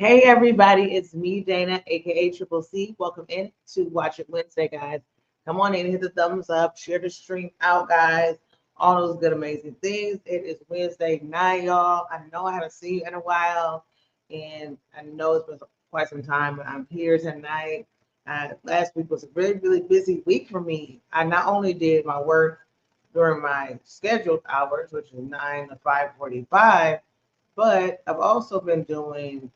Hey everybody, it's me, Dana, aka Triple C. Welcome in to Watch It Wednesday, guys. Come on in, hit the thumbs up, share the stream out, guys. All those good, amazing things. It is Wednesday night, y'all. I know I haven't seen you in a while, and I know it's been quite some time, but I'm here tonight. Last week was a really, really busy week for me. I not only did my work during my scheduled hours, which is 9 to 5:45, but I've also been doing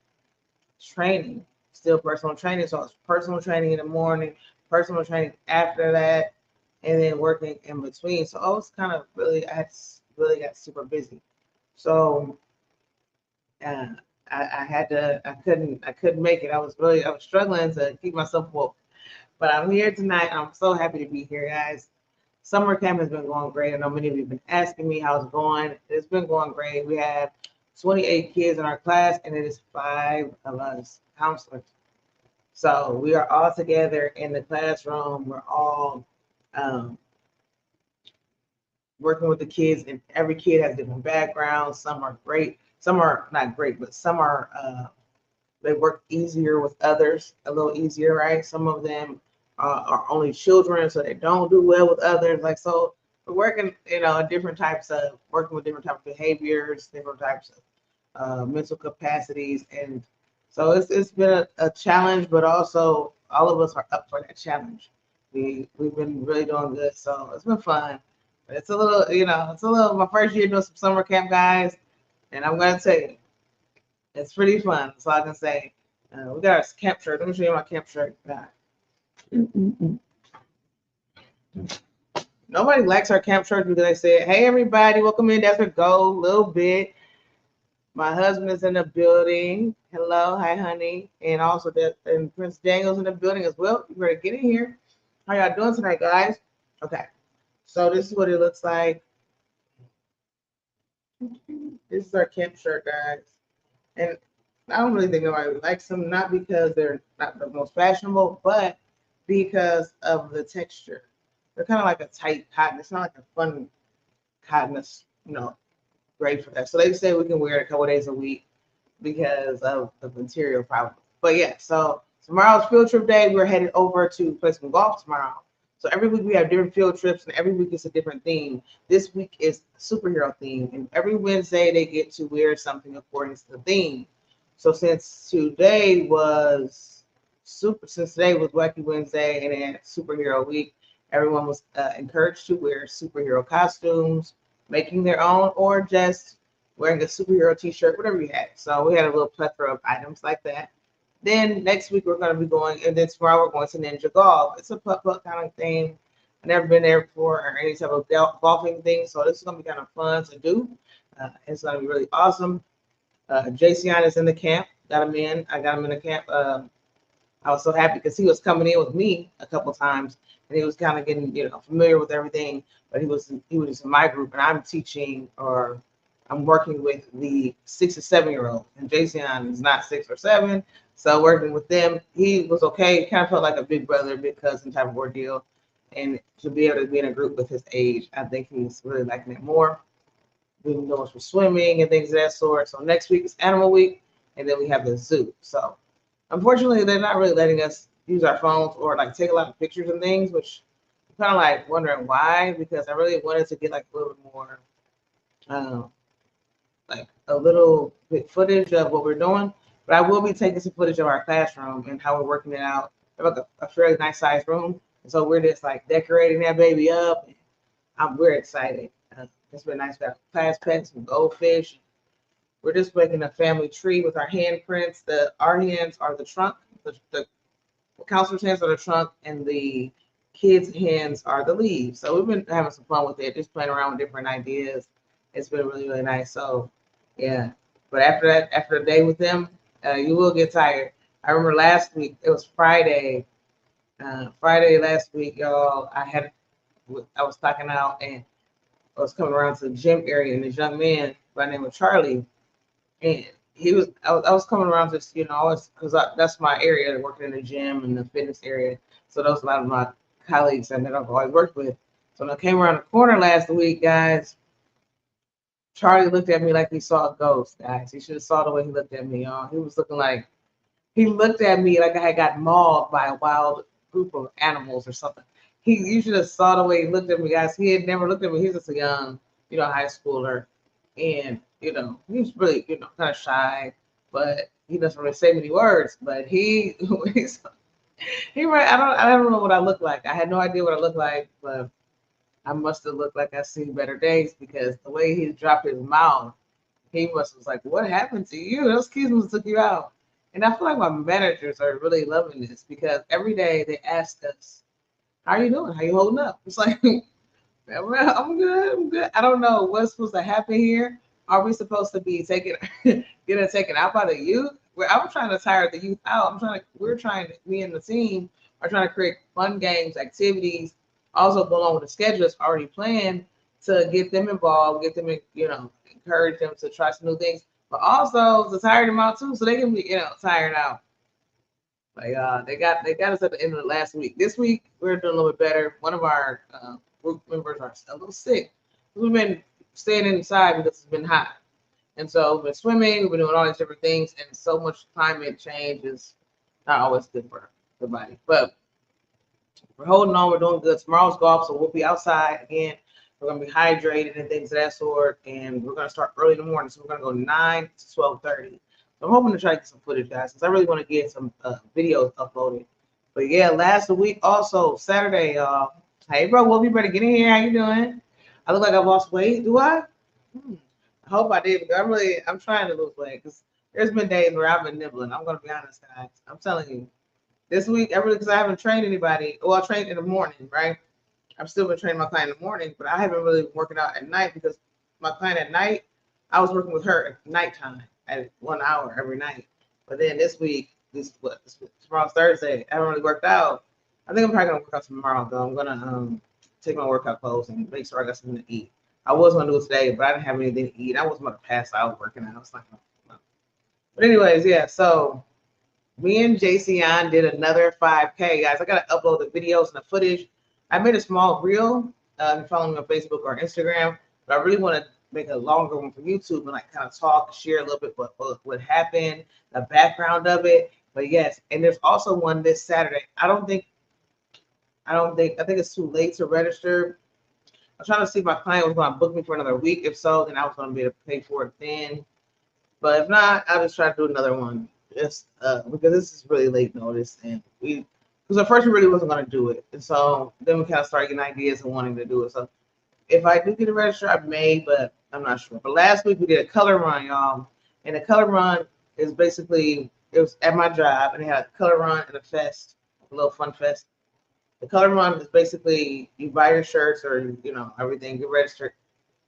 training, still personal training. So it's personal training in the morning, personal training after that, and then working in between. So I was kind of really, really got super busy. So uh, I had to, I couldn't make it. I was struggling to keep myself woke. But I'm here tonight. I'm so happy to be here, guys. Summer camp has been going great. I know many of you have been asking me how it's going. It's been going great. We have 28 kids in our class, and it is 5 of us counselors. So we are all together in the classroom. We're all um, working with the kids, and every kid has different backgrounds. Some are great, some are not great, but some are they work easier with others, a little easier, right? Some of them are only children, so they don't do well with others. Like so, we're working, different types of working with different types of behaviors, different types of mental capacities, and so it's been a challenge, but also all of us are up for that challenge. We've been really doing good, so it's been fun. But it's a little, it's a little my first year doing some summer camp, guys, and I'm gonna tell you, it's pretty fun. That's all I can say. We got our camp shirt. Let me show you my camp shirt. Nobody likes our camp shirt because they said, "Hey everybody, welcome in." That's a go, a little bit. My husband is in the building. Hello, hi, honey. And also and Prince Daniel's in the building as well. You better get in here. How y'all doing tonight, guys? Okay. So this is what it looks like. This is our camp shirt, guys. And I don't really think nobody likes them, not because they're not the most fashionable, but because of the texture. They're kind of like a tight cotton. It's not like a fun cotton that's, great for that. So they say we can wear it a couple days a week because of the material problem. But yeah, so tomorrow's field trip day. We're headed over to play some golf tomorrow. So every week we have different field trips, and every week it's a different theme. This week is superhero theme, and every Wednesday they get to wear something according to the theme. So since today was Wacky Wednesday and then Superhero Week, everyone was encouraged to wear superhero costumes, making their own, or just wearing a superhero t-shirt, whatever you had. So we had a little plethora of items like that. Then next week we're going to be going, and then tomorrow we're going to Ninja Golf. It's a putt-putt kind of thing. I've never been there before or any type of golfing thing, so this is going to be kind of fun to do. It's going to be really awesome. JCN is in the camp. Got him in. I got him in the camp. I was so happy because he was coming in with me a couple times, and he was kind of getting familiar with everything. But he was in my group, and I'm teaching or I'm working with the 6 to 7-year-old, and Jason is not 6 or 7, so working with them, he was okay. It kind of felt like a big brother, big cousin type of ordeal, and to be able to be in a group with his age, I think he's really liking it more. We've been doing some swimming and things of that sort. So next week is Animal Week, and then we have the zoo. So unfortunately, they're not really letting us use our phones or like take a lot of pictures and things, which I'm kind of like wondering why, because I really wanted to get like a little bit more, like a little bit footage of what we're doing. But I will be taking some footage of our classroom and how we're working it out. We have like a fairly nice sized room, and so we're just like decorating that baby up. We're excited. It's been nice. We have class pets, some goldfish. We're just making a family tree with our handprints. Our hands are the trunk. The counselor's hands are the trunk, and the kids' hands are the leaves. So we've been having some fun with it, just playing around with different ideas. It's been really, really nice. So yeah. But after that, after a day with them, you will get tired. I remember last week, it was Friday. Friday last week, y'all, I was talking out and I was coming around to the gym area, and this young man by the name of Charlie, and I was coming around just, always because that's my area, working in the gym and the fitness area. So those are a lot of my colleagues that I've always worked with. So when I came around the corner last week, guys, Charlie looked at me like he saw a ghost, guys. He should have saw the way he looked at me, y'all. He was looking like He looked at me like I had got mauled by a wild group of animals or something. You should have saw the way he looked at me, guys. He had never looked at me. He's just a young, high schooler, and he's really, kind of shy, but he doesn't really say many words. But I don't know what I look like. I had no idea what I looked like, but I must have looked like I've seen better days because the way he dropped his mouth, he must was like, "What happened to you? Those kids must took you out." And I feel like my managers are really loving this because every day they ask us, "How are you doing? How you holding up?" It's like, "Well, I'm good. I'm good." I don't know what's supposed to happen here. Are we supposed to be getting taken out by the youth? I'm trying to tire the youth out. Me and the team are trying to create fun games, activities, also go along with the schedule that's already planned to get them involved, get them, encourage them to try some new things, but also to tire them out too, so they can be, tired out. Like they got us at the end of the last week. This week we're doing a little bit better. One of our group members are a little sick. We've been staying inside because it's been hot, and so we've been swimming. We've been doing all these different things, and so much climate change is not always good for the body. But we're holding on. We're doing good. Tomorrow's golf, so we'll be outside again. We're gonna be hydrated and things of that sort, and we're gonna start early in the morning. So we're gonna go 9 to 12:30. So I'm hoping to try to get some footage, guys, because I really want to get some videos uploaded. But yeah, last week also Saturday, y'all. Hey, bro, Wolf, you better get in here. How you doing? I look like I've lost weight. Do I? I hope I did. Because I'm trying to lose weight because there's been days where I've been nibbling. I'm gonna be honest, guys. I'm telling you. This week, because I haven't trained anybody. Well, I trained in the morning, right? I've still been training my client in the morning, but I haven't really been working out at night because my client at night, I was working with her at nighttime at 1 hour every night. But then this week, tomorrow's Thursday, I haven't really worked out. I think I'm probably gonna work out tomorrow though. I'm gonna take my workout clothes and make sure I got something to eat. I was gonna do it today, but I didn't have anything to eat. I was gonna pass out working out. It's like, no. But anyways, yeah. So me and JC did another 5K, guys. I gotta upload the videos and the footage. I made a small reel. If you follow me on Facebook or Instagram, but I really want to make a longer one for YouTube and like kind of talk, share a little bit what happened, the background of it. But yes, and there's also one this Saturday. I think it's too late to register. I'm trying to see if my client was going to book me for another week. If so, then I was going to be able to pay for it then. But if not, I'll just try to do another one. Just because this is really late notice, and because at first we really wasn't going to do it, and so then we kind of started getting ideas and wanting to do it. So if I do get a register, I may, but I'm not sure. But last week we did a color run, y'all, and the color run is basically it was at my job, and they had a color run and a fest, a little fun fest. The color run is basically you buy your shirts or everything, get registered,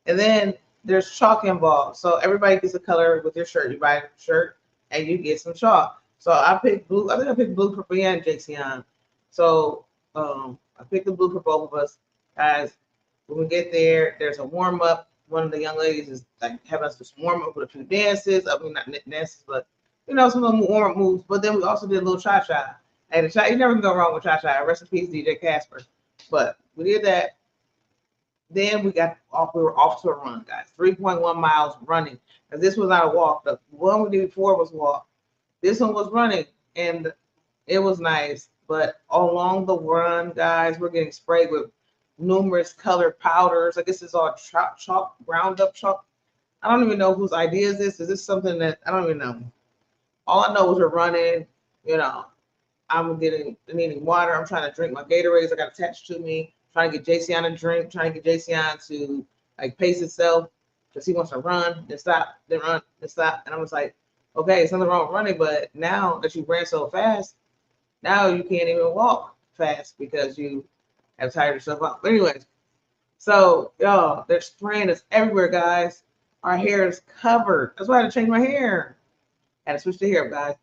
and then there's chalk involved. So everybody gets a color with your shirt. You buy a shirt and you get some chalk. So I picked blue. I think I picked blue for me and JC. So I picked the blue for both of us. Guys, when we get there, there's a warm up. One of the young ladies is like having us just warm up with a few dances. I mean, not dances, but some little warm up moves. But then we also did a little cha-cha. And the cha, you never can go wrong with cha-cha. Rest in peace, DJ Casper. But we did that. Then we were off to a run, guys. 3.1 miles running. And this was not a walk. The one we did before was walk. This one was running, and it was nice. But along the run, guys, we're getting sprayed with numerous colored powders. I guess it's all chalk, ground up chalk. I don't even know whose idea is this. Is this something that I don't even know? All I know is we're running. I'm needing water. I'm trying to drink my Gatorades I got attached to me. Trying to get JC a drink. Trying to get JC to like pace itself because he wants to run, then stop, then run, then stop. And I was like, okay, it's nothing wrong with running, but now that you ran so fast, now you can't even walk fast because you have tired yourself out. But anyways, so y'all, they're spraying us everywhere, guys. Our hair is covered. That's why I had to change my hair. I had to switch the hair, guys.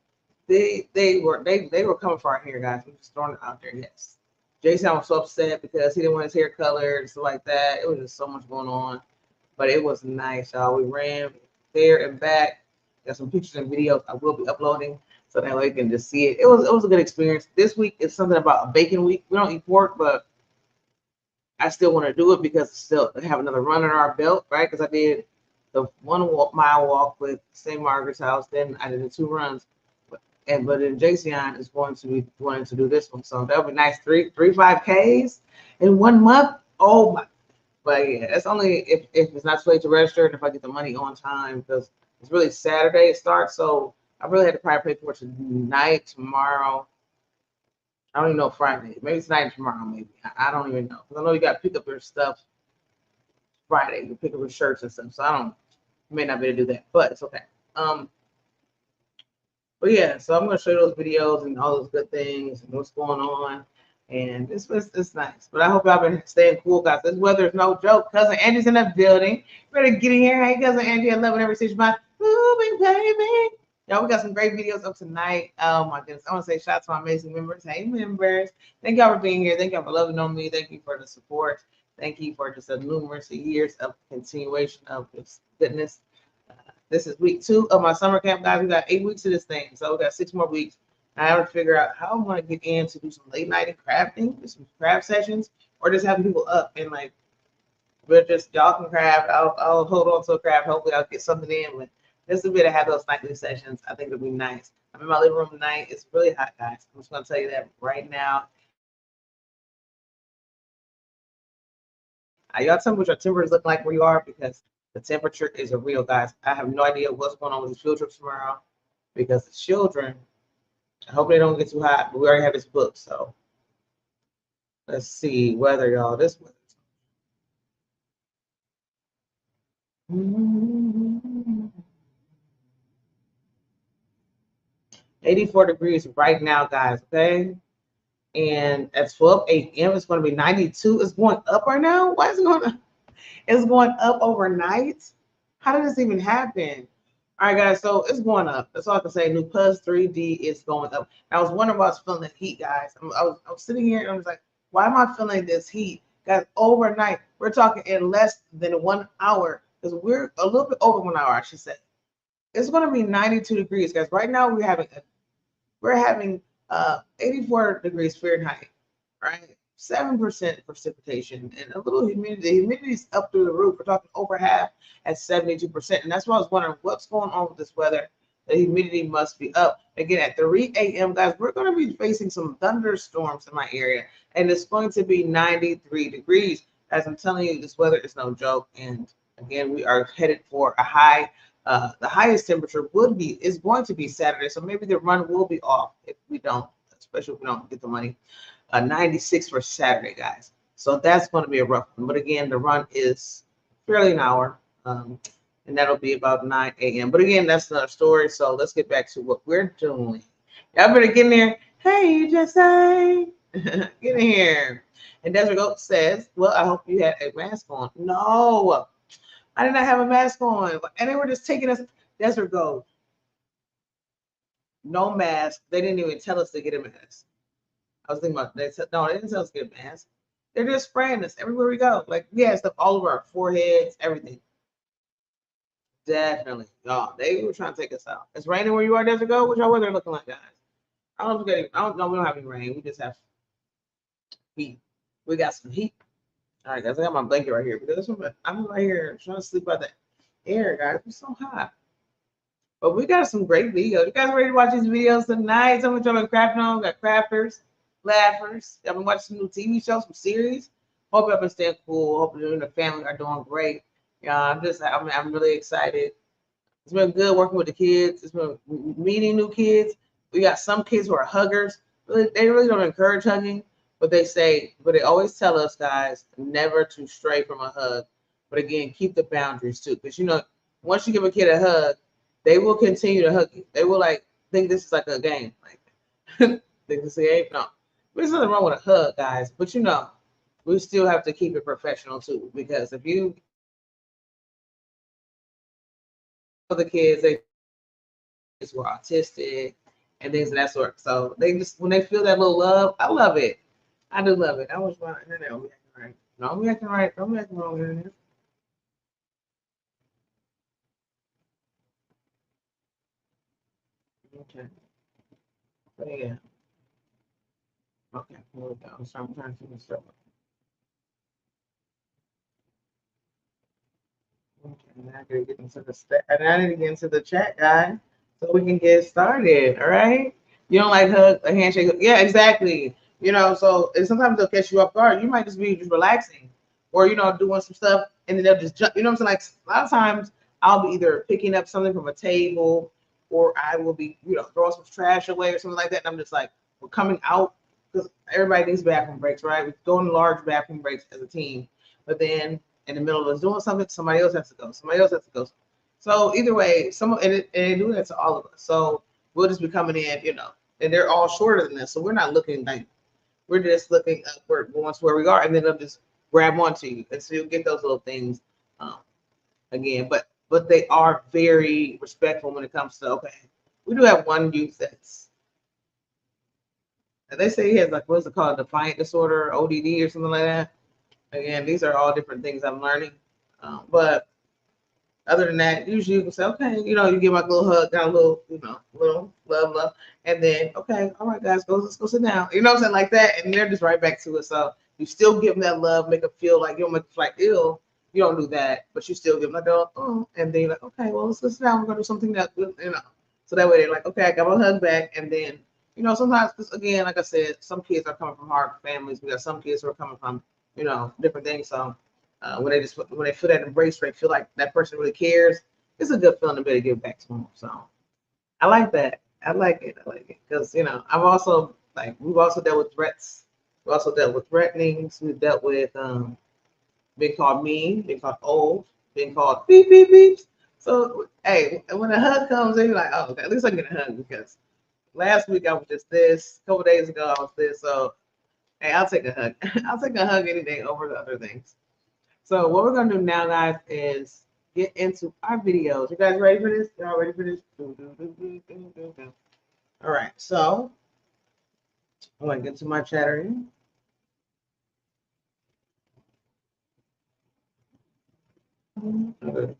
They were coming for our hair, guys. I'm just throwing it out there. Yes. Jason was so upset because he didn't want his hair colored and stuff like that. It was just so much going on. But it was nice, y'all. We ran there and back. Got some pictures and videos I will be uploading so that way you can just see it. It was a good experience. This week is something about a bacon week. We don't eat pork, but I still want to do it because still have another run in our belt, right? Because I did the 1 mile walk with St. Margaret's House. Then I did the 2 runs. but then Jason is going to be wanting to do this one. So that'll be nice. Three 5Ks in 1 month. Oh my. But yeah, that's only if it's not too late to register and if I get the money on time, because it's really Saturday it starts. So I really had to probably pay for it tonight, tomorrow. I don't even know Friday. Maybe it's tonight and tomorrow, maybe. I don't even know. Because I know you got to pick up your stuff Friday. You pick up your shirts and stuff. So I don't, you may not be able to do that, but it's okay. But yeah, so I'm going to show you those videos and all those good things and what's going on. And it's nice. But I hope y'all been staying cool, guys. This weather is no joke. Cousin Andy's in the building. Better get in here. Hey, Cousin Andy, I love it every stage by moving, baby. Y'all, we got some great videos up tonight. Oh my goodness. I want to say shout out to my amazing members. Hey, members. Thank y'all for being here. Thank y'all for loving on me. Thank you for the support. Thank you for just a numerous years of continuation of this goodness. This is week 2 of my summer camp, guys. We got 8 weeks of this thing, so we got 6 more weeks. I have to figure out how I'm going to get in to do some late night and crafting, do some craft sessions, or just having people up and like, we're just, y'all can craft. I'll hold on to a craft. Hopefully, I'll get something in. But just a bit to have those nightly sessions, I think it'll be nice. I'm in my living room tonight. It's really hot, guys. I'm just going to tell you that right now. Y'all tell me what your temperatures look like where you are, because the temperature is a real, guys. I have no idea what's going on with these field trips tomorrow, because the children, I hope they don't get too hot, but we already have this book. So let's see weather, y'all. This weather. 84 degrees right now, guys. Okay. And at 12 a.m., it's going to be 92. It's going up right now. Why is it going up? It's going up overnight. How did this even happen? All right, guys. So it's going up. That's all I can say. New Plus 3D is going up. I was wondering why I was feeling the heat, guys. I was sitting here and I was like, why am I feeling this heat? Guys, overnight. We're talking in less than 1 hour, because we're a little bit over 1 hour, I should say. It's going to be 92 degrees, guys. Right now, we're having 84 degrees Fahrenheit, right? 7% precipitation and a little humidity. The humidity is up through the roof. We're talking over half at 72%. And that's why I was wondering what's going on with this weather. The humidity must be up. Again, at 3 a.m., guys, we're going to be facing some thunderstorms in my area. And it's going to be 93 degrees. As I'm telling you, this weather is no joke. And again, we are headed for a high. The highest temperature is going to be Saturday. So maybe the run will be off if we don't, especially if we don't get the money. 96 for Saturday, guys. So that's going to be a rough one. But again, the run is fairly an hour, and that'll be about 9 a.m. But again, that's another story. So let's get back to what we're doing. Y'all better get in there. Hey, Jesse, get in here. And Desert Goat says, well, I hope you had a mask on. No, I did not have a mask on. And they were just taking us. Desert Goat, no mask. They didn't even tell us to get a mask. I was thinking about, they said, no, they didn't tell us to get a mask. They're just spraying us everywhere we go. Like, we had stuff all over our foreheads, everything. Definitely. Y'all, they were trying to take us out. It's raining where you are, Desert Goat? What's your weather looking like, guys? I don't know. We don't have any rain. We just have heat. We got some heat. All right, guys, I got my blanket right here because I'm right here trying to sleep by the air, guys. It's so hot. But we got some great videos. You guys ready to watch these videos tonight? Some of y'all been crafting on. We got crafters, laughers. I've been watching some new TV shows, some series. Hope y'all been staying cool. Hope you and the family are doing great. Yeah, I'm really excited. It's been good working with the kids. It's been meeting new kids. We got some kids who are huggers. They really don't encourage hugging, but they always tell us, guys, never to stray from a hug. But again, keep the boundaries too, because once you give a kid a hug, they will continue to hug you. They will think this is like a game. Like they can say, hey, no. There's nothing wrong with a hug, guys. But we still have to keep it professional too. Because if you the kids, they were autistic and things of that sort. So they just when they feel that little love, I love it. I do love it. I was fine. No, right. No, I'm acting right. I'm acting wrong here. Okay. So yeah. Okay, here we go. So I'm trying to finish up. Okay, now I gotta get into the and I need to get into the chat, guys. so we can get started. All right. You don't like hug a handshake? Yeah, exactly. You know, so and sometimes they'll catch you off guard. You might just be just relaxing, or doing some stuff, and then they'll just jump. You know what I'm saying? Like a lot of times, I'll be either picking up something from a table, or I will be throwing some trash away or something like that. And I'm just like, we're coming out because everybody needs bathroom breaks, right? We go in large bathroom breaks as a team, but then in the middle of us doing something, somebody else has to go. Somebody else has to go. So either way, and they do that to all of us. So we'll just be coming in, and they're all shorter than us. So we're not looking like we're just looking upward, going to where we are, and then they'll just grab onto you. And so you'll get those little things um, again. But they are very respectful when it comes to, okay, we do have one youth they say he has like, what's it called, defiant disorder, ODD or something like that. Again, these are all different things I'm learning. But other than that, usually you can say, okay, you give like a little hug, got a little, little love, and then, okay, all right, guys, let's go sit down. You know what I'm saying? Like that, and they're just right back to it. So you still give them that love, make them feel like you don't make them feel like ill. You don't do that, but you still give them like, oh, and then you're like, okay, well, let's sit down. We're gonna do something that, So that way they're like, okay, I got my hug back, and then, sometimes, because again, like I said, some kids are coming from hard families. We got some kids who are coming from, different things. So when they feel that embrace, they feel like that person really cares. It's a good feeling to be able to give back to them. So I like that. I like it. Because I've also we've also dealt with threats. We also dealt with threatenings. We've dealt with being called mean, being called old, being called beep beep beeps. So hey, when a hug comes in, you're like, oh, okay, at least I get a hug, because last week I was just this. A couple days ago I was this. So hey, I'll take a hug. I'll take a hug any day over the other things. So what we're gonna do now, guys, is get into our videos. You guys ready for this? Y'all ready for this? All right. So I'm gonna get to my chattering. Okay.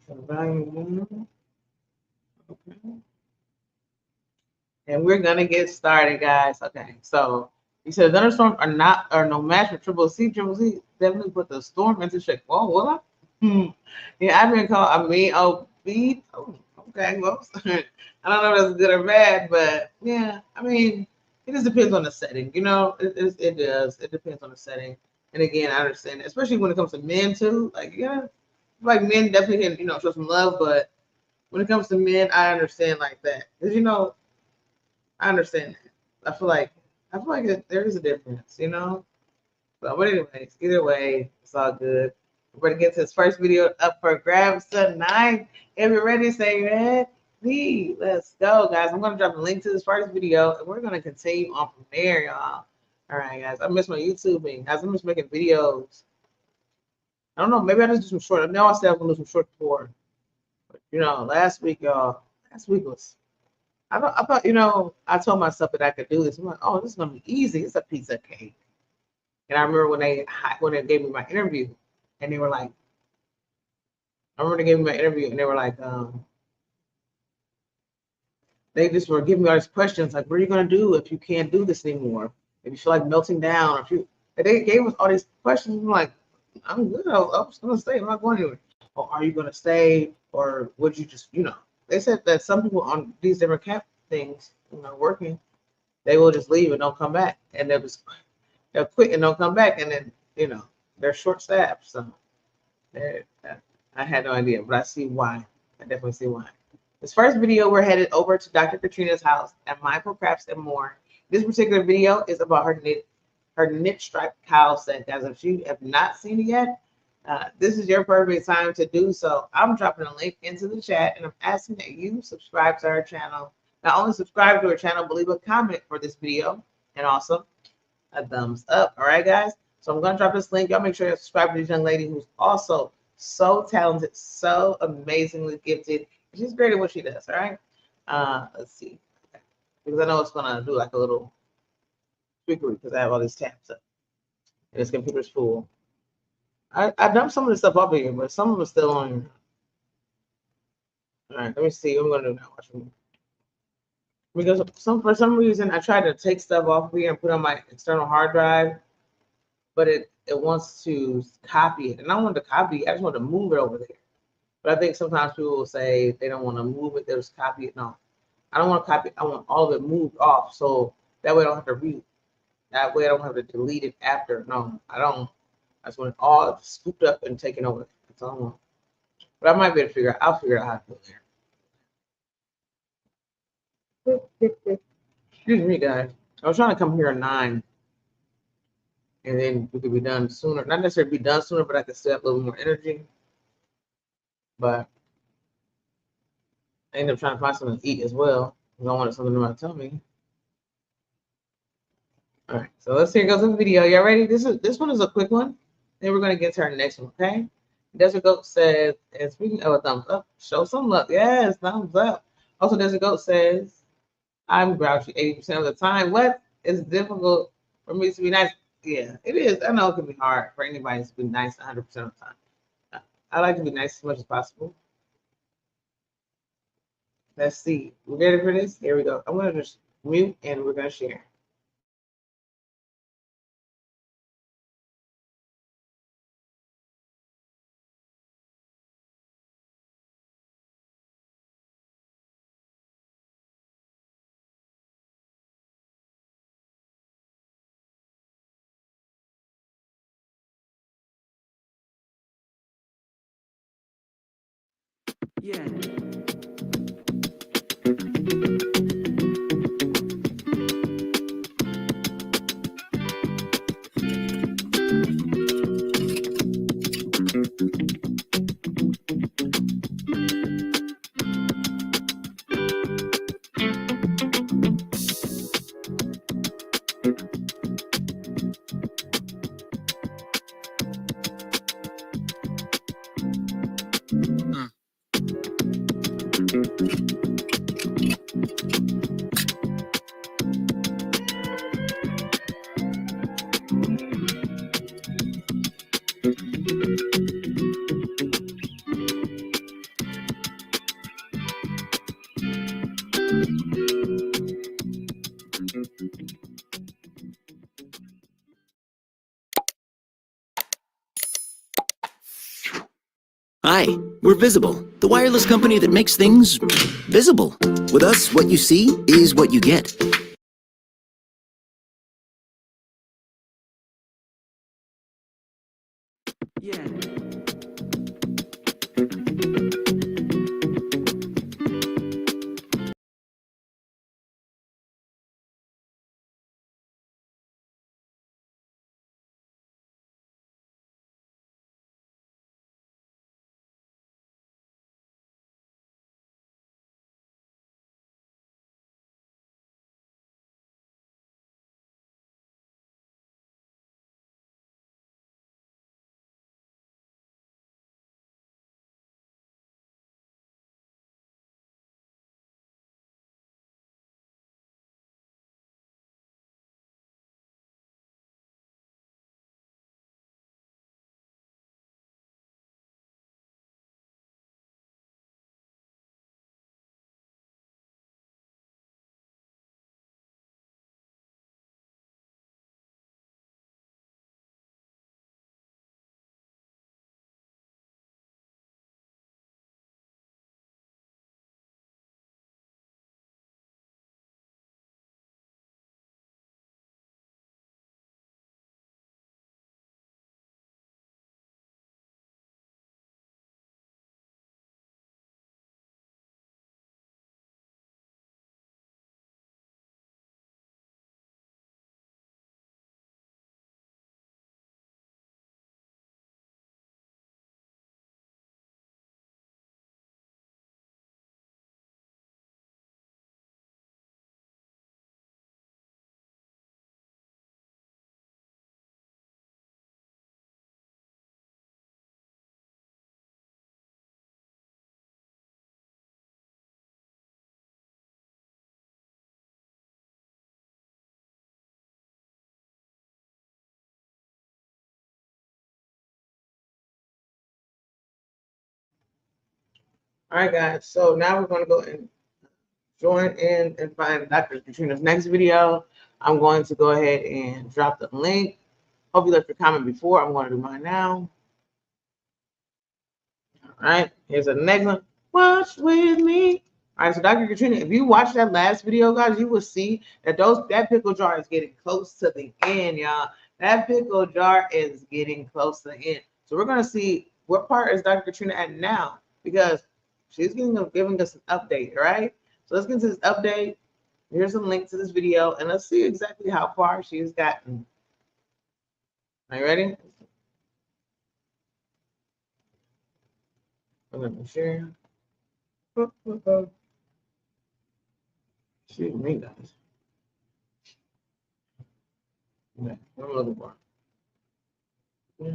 And we're gonna get started, guys. Okay. So you said thunderstorms are no match for Triple C. Triple C definitely put the storm into check. Oh, will I? Yeah, I've been called a mean beat. Oh, okay, well, I don't know if that's good or bad, but yeah, I mean, it just depends on the setting. It does. It depends on the setting. And again, I understand, especially when it comes to men too. Like, yeah, like men definitely can, show some love, but when it comes to men, I understand like that, because I understand that. I feel like there is a difference. But anyways, either way, it's all good. We're gonna get to this first video up for grabs tonight. If you're ready, say ready. Let's go, guys. I'm gonna drop a link to this first video, and we're gonna continue on from there, y'all. All right, guys. I miss my YouTubing, guys. I miss making videos. I don't know. Maybe I just do some short. I know I said I'm gonna do some short before, but last week, y'all. Last week was. I thought, I told myself that I could do this. I'm like, oh, this is gonna be easy. It's a piece of cake. And I remember when they gave me my interview, and they were like, I remember they gave me my interview, and they were like, they just were giving me all these questions, like, what are you gonna do if you can't do this anymore? If you feel like melting down, or if you, and they gave us all these questions. I'm like, I'm good. I'm just gonna stay. I'm not going anywhere. Or are you gonna stay, or would you just, They said that some people on these different camp things, working, they will just leave and don't come back, and they'll quit and don't come back, and then they're short staffed. So I had no idea, but I see why. I definitely see why. This first video, we're headed over to Dr. Katrina's house at Mindful Crafts and More. This particular video is about her knit striped cowl set, guys. If you have not seen it yet, this is your perfect time to do so. I'm dropping a link into the chat, and I'm asking that you subscribe to our channel. Not only subscribe to our channel, but leave a comment for this video, and also a thumbs up. All right, guys. So I'm gonna drop this link. Y'all make sure you subscribe to this young lady who's also so talented, so amazingly gifted. She's great at what she does. All right. Let's see, because I know it's gonna do like a little trickery because I have all these tabs up and this computer's full. I dumped some of the stuff up here, but some of it's still on here. All right, let me see what I'm gonna do now. Watch me. Because for some reason I tried to take stuff off here and put on my external hard drive, but it wants to copy it, and I don't want to copy it. I just want to move it over there. But I think sometimes people will say they don't want to move it; they'll just copy it. No, I don't want to copy. I want all of it moved off, so that way I don't have to read. That way I don't have to delete it after. No, I don't. That's when it's all scooped up and taken over. That's all I want. But I might be able to figure out. I'll figure out how to do it. Excuse me, guys. I was trying to come here at 9, and then we could be done sooner. Not necessarily be done sooner, but I could still have a little more energy. But I ended up trying to find something to eat as well, because I wanted something in my tummy. All right, so let's see. Here goes the video. Y'all ready? This one is a quick one. Then we're gonna get to our next one. Okay. Desert Goat says, and speaking of a thumbs up, show some love. Yes, thumbs up. Also, Desert Goat says, I'm grouchy 80% of the time. What? It's difficult for me to be nice. Yeah, it is. I know it can be hard for anybody to be nice 100% of the time. I like to be nice as much as possible. Let's see. We ready for this? Here we go. I'm gonna just mute and we're gonna share. Yeah. Hi, we're Visible, the wireless company that makes things visible. With us, what you see is what you get. Yeah. All right, guys. So now we're gonna go and join in and find Dr. Katrina's next video. I'm going to go ahead and drop the link. Hope you left your comment before. I'm going to do mine now. All right, here's the next one. Watch with me. All All right, so Dr. Katrina, if you watch that last video, guys, you will see that that pickle jar is getting close to the end, y'all. That pickle jar is getting close to the end. So we're gonna see what part is Dr. Katrina at now, because she's giving us an update, right? So let's get to this update. Here's a link to this video, and let's see exactly how far she's gotten. Are you ready? Let me share. Excuse me, guys. Okay, I'm looking for. Yeah.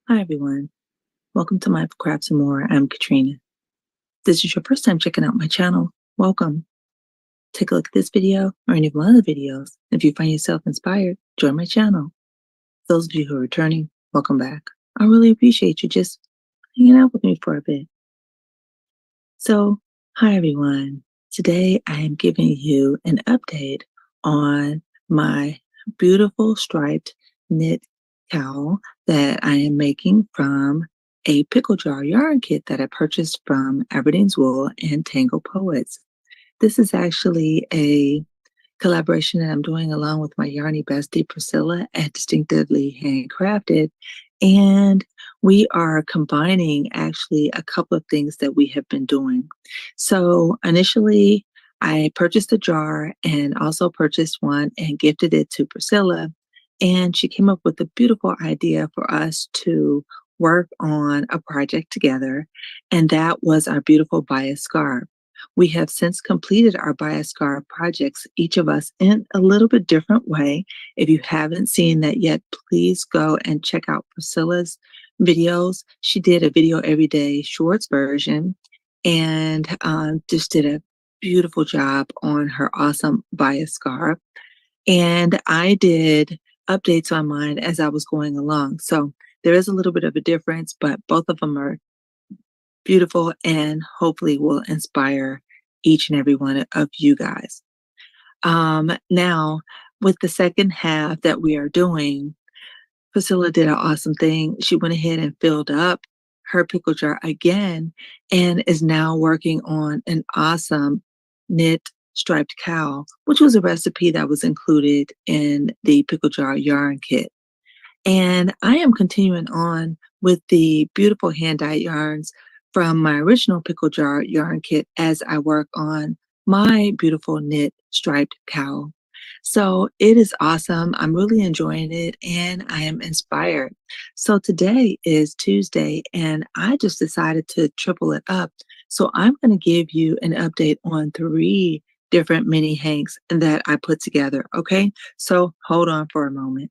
Hi everyone, welcome to My Crafts and More. I'm Katrina. If this is your first time checking out my channel, welcome. Take a look at this video or any of my other videos. If you find yourself inspired, join my channel. Those of you who are returning, welcome back. I really appreciate you just hanging out with me for a bit. So, hi everyone. Today I am giving you an update on my beautiful striped knit cowl that I am making from a pickle jar yarn kit that I purchased from Aberdeen's Wool and Tangle Poets. This is actually a collaboration that I'm doing along with my yarny bestie Priscilla at Distinctively Handcrafted. And we are combining actually a couple of things that we have been doing. So initially, I purchased a jar and also purchased one and gifted it to Priscilla. And she came up with a beautiful idea for us to work on a project together. And that was our beautiful bias scarf. We have since completed our bias scarf projects, each of us in a little bit different way. If you haven't seen that yet, please go and check out Priscilla's videos. She did a video every day shorts version and just did a beautiful job on her awesome bias scarf. And I did updates on mine as I was going along. So there is a little bit of a difference, but both of them are beautiful and hopefully will inspire each and every one of you guys. Now, with the second half that we are doing, Priscilla did an awesome thing. She went ahead and filled up her pickle jar again and is now working on an awesome knit striped cowl, which was a recipe that was included in the pickle jar yarn kit. And I am continuing on with the beautiful hand-dyed yarns from my original pickle jar yarn kit as I work on my beautiful knit striped cowl. So it is awesome. I'm really enjoying it and I am inspired. So today is Tuesday and I just decided to triple it up. So I'm going to give you an update on 3 different mini hanks that I put together. Okay, so hold on for a moment.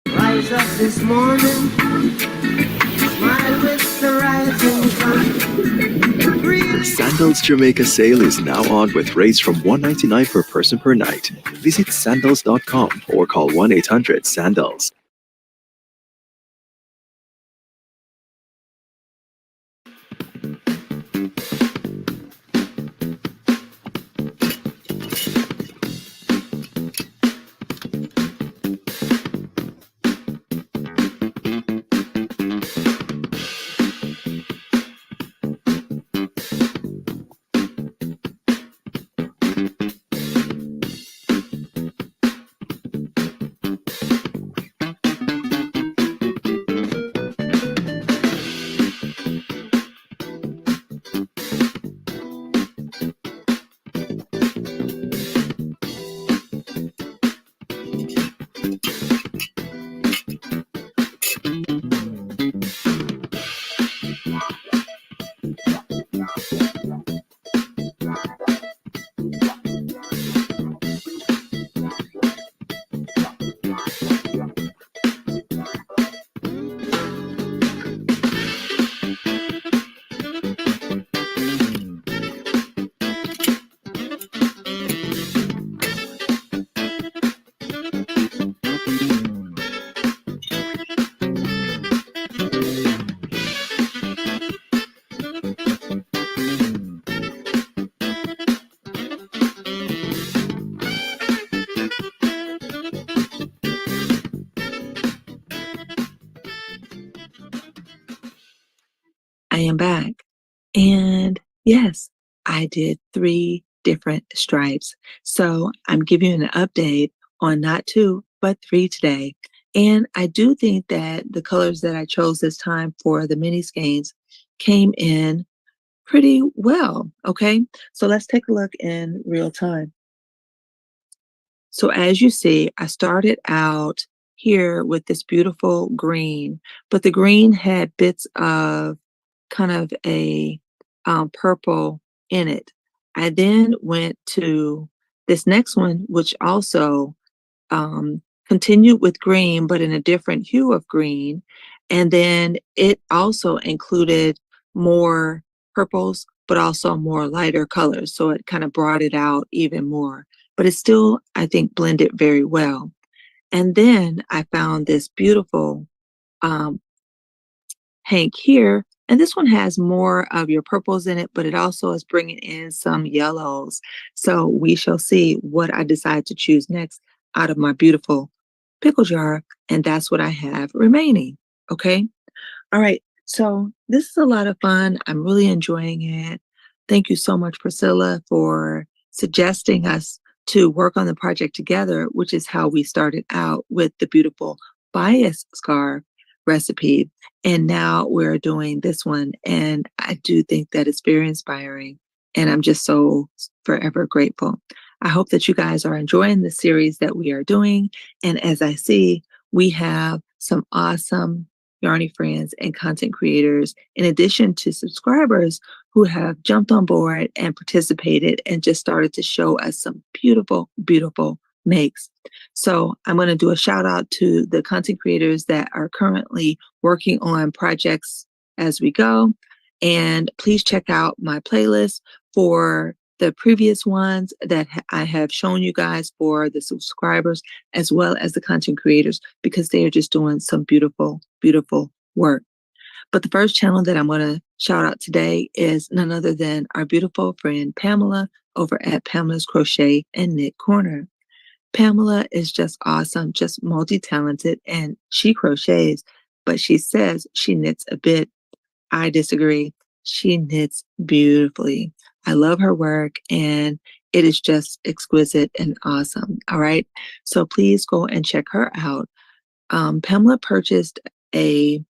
Rise up this morning, smile with the rising sun. Breathe. Sandals Jamaica sale is now on with rates from $199 per person per night. Visit sandals.com or call 1-800-SANDALS. am back. And yes, I did 3 different stripes. So I'm giving you an update on not 2, but 3 today. And I do think that the colors that I chose this time for the mini skeins came in pretty well. Okay, so let's take a look in real time. So as you see, I started out here with this beautiful green, but the green had bits of kind of a purple in it. I then went to this next one, which also continued with green, but in a different hue of green. And then it also included more purples, but also more lighter colors. So it kind of brought it out even more. But it still, I think, blended very well. And then I found this beautiful um, hank here. And this one has more of your purples in it, but it also is bringing in some yellows. So we shall see what I decide to choose next out of my beautiful pickle jar. And that's what I have remaining. Okay. All right. So this is a lot of fun. I'm really enjoying it. Thank you so much, Priscilla, for suggesting us to work on the project together, which is how we started out with the beautiful bias scarf recipe. And now we're doing this one. And I do think that it's very inspiring. And I'm just so forever grateful. I hope that you guys are enjoying the series that we are doing. And as I see, we have some awesome Yarny friends and content creators, in addition to subscribers who have jumped on board and participated and just started to show us some beautiful, beautiful makes. So I'm going to do a shout out to the content creators that are currently working on projects as we go. And please check out my playlist for the previous ones that I have shown you guys for the subscribers as well as the content creators, because they are just doing some beautiful, beautiful work. But the first channel that I'm going to shout out today is none other than our beautiful friend Pamela over at Pamela's Crochet and Knit Corner. Pamela is just awesome, just multi-talented, and she crochets, but she says she knits a bit. I disagree. She knits beautifully. I love her work, and it is just exquisite and awesome. All right. So please go and check her out. Pamela purchased a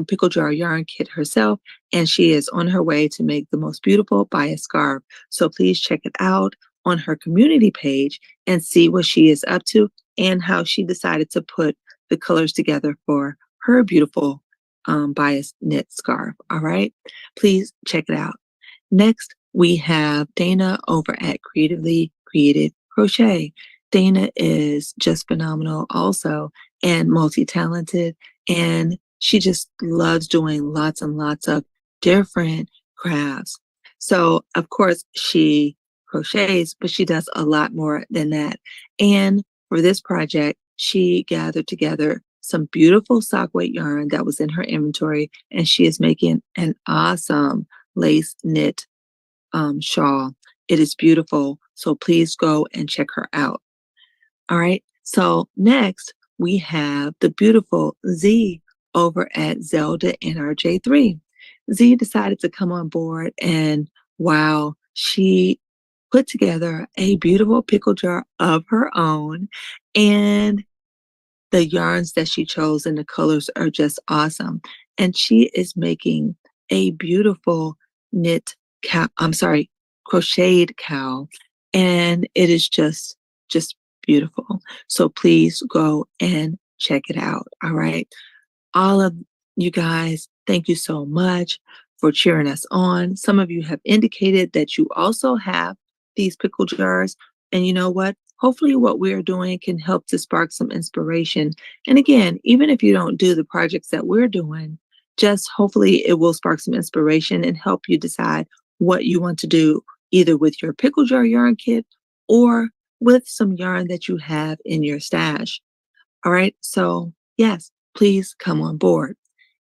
pickle jar yarn kit herself, and she is on her way to make the most beautiful bias scarf. So please check it out on her community page and see what she is up to and how she decided to put the colors together for her beautiful bias knit scarf. All right, please check it out. Next, we have Dana over at Creatively Created Crochet. Dana is just phenomenal also and multi-talented, and she just loves doing lots and lots of different crafts. So of course she crochets, but she does a lot more than that. And for this project, she gathered together some beautiful sock weight yarn that was in her inventory, and she is making an awesome lace knit shawl. It is beautiful. So please go and check her out. All right. So next we have the beautiful Z over at Zelda NRJ3. Z decided to come on board, and wow, she put together a beautiful pickle jar of her own, and the yarns that she chose and the colors are just awesome. And she is making a beautiful knit cow, crocheted cowl. And it is just beautiful. So please go and check it out. All right. All of you guys, thank you so much for cheering us on. Some of you have indicated that you also have these pickle jars. And you know what? Hopefully what we're doing can help to spark some inspiration. And again, even if you don't do the projects that we're doing, just hopefully it will spark some inspiration and help you decide what you want to do, either with your pickle jar yarn kit or with some yarn that you have in your stash. All right. So yes, please come on board.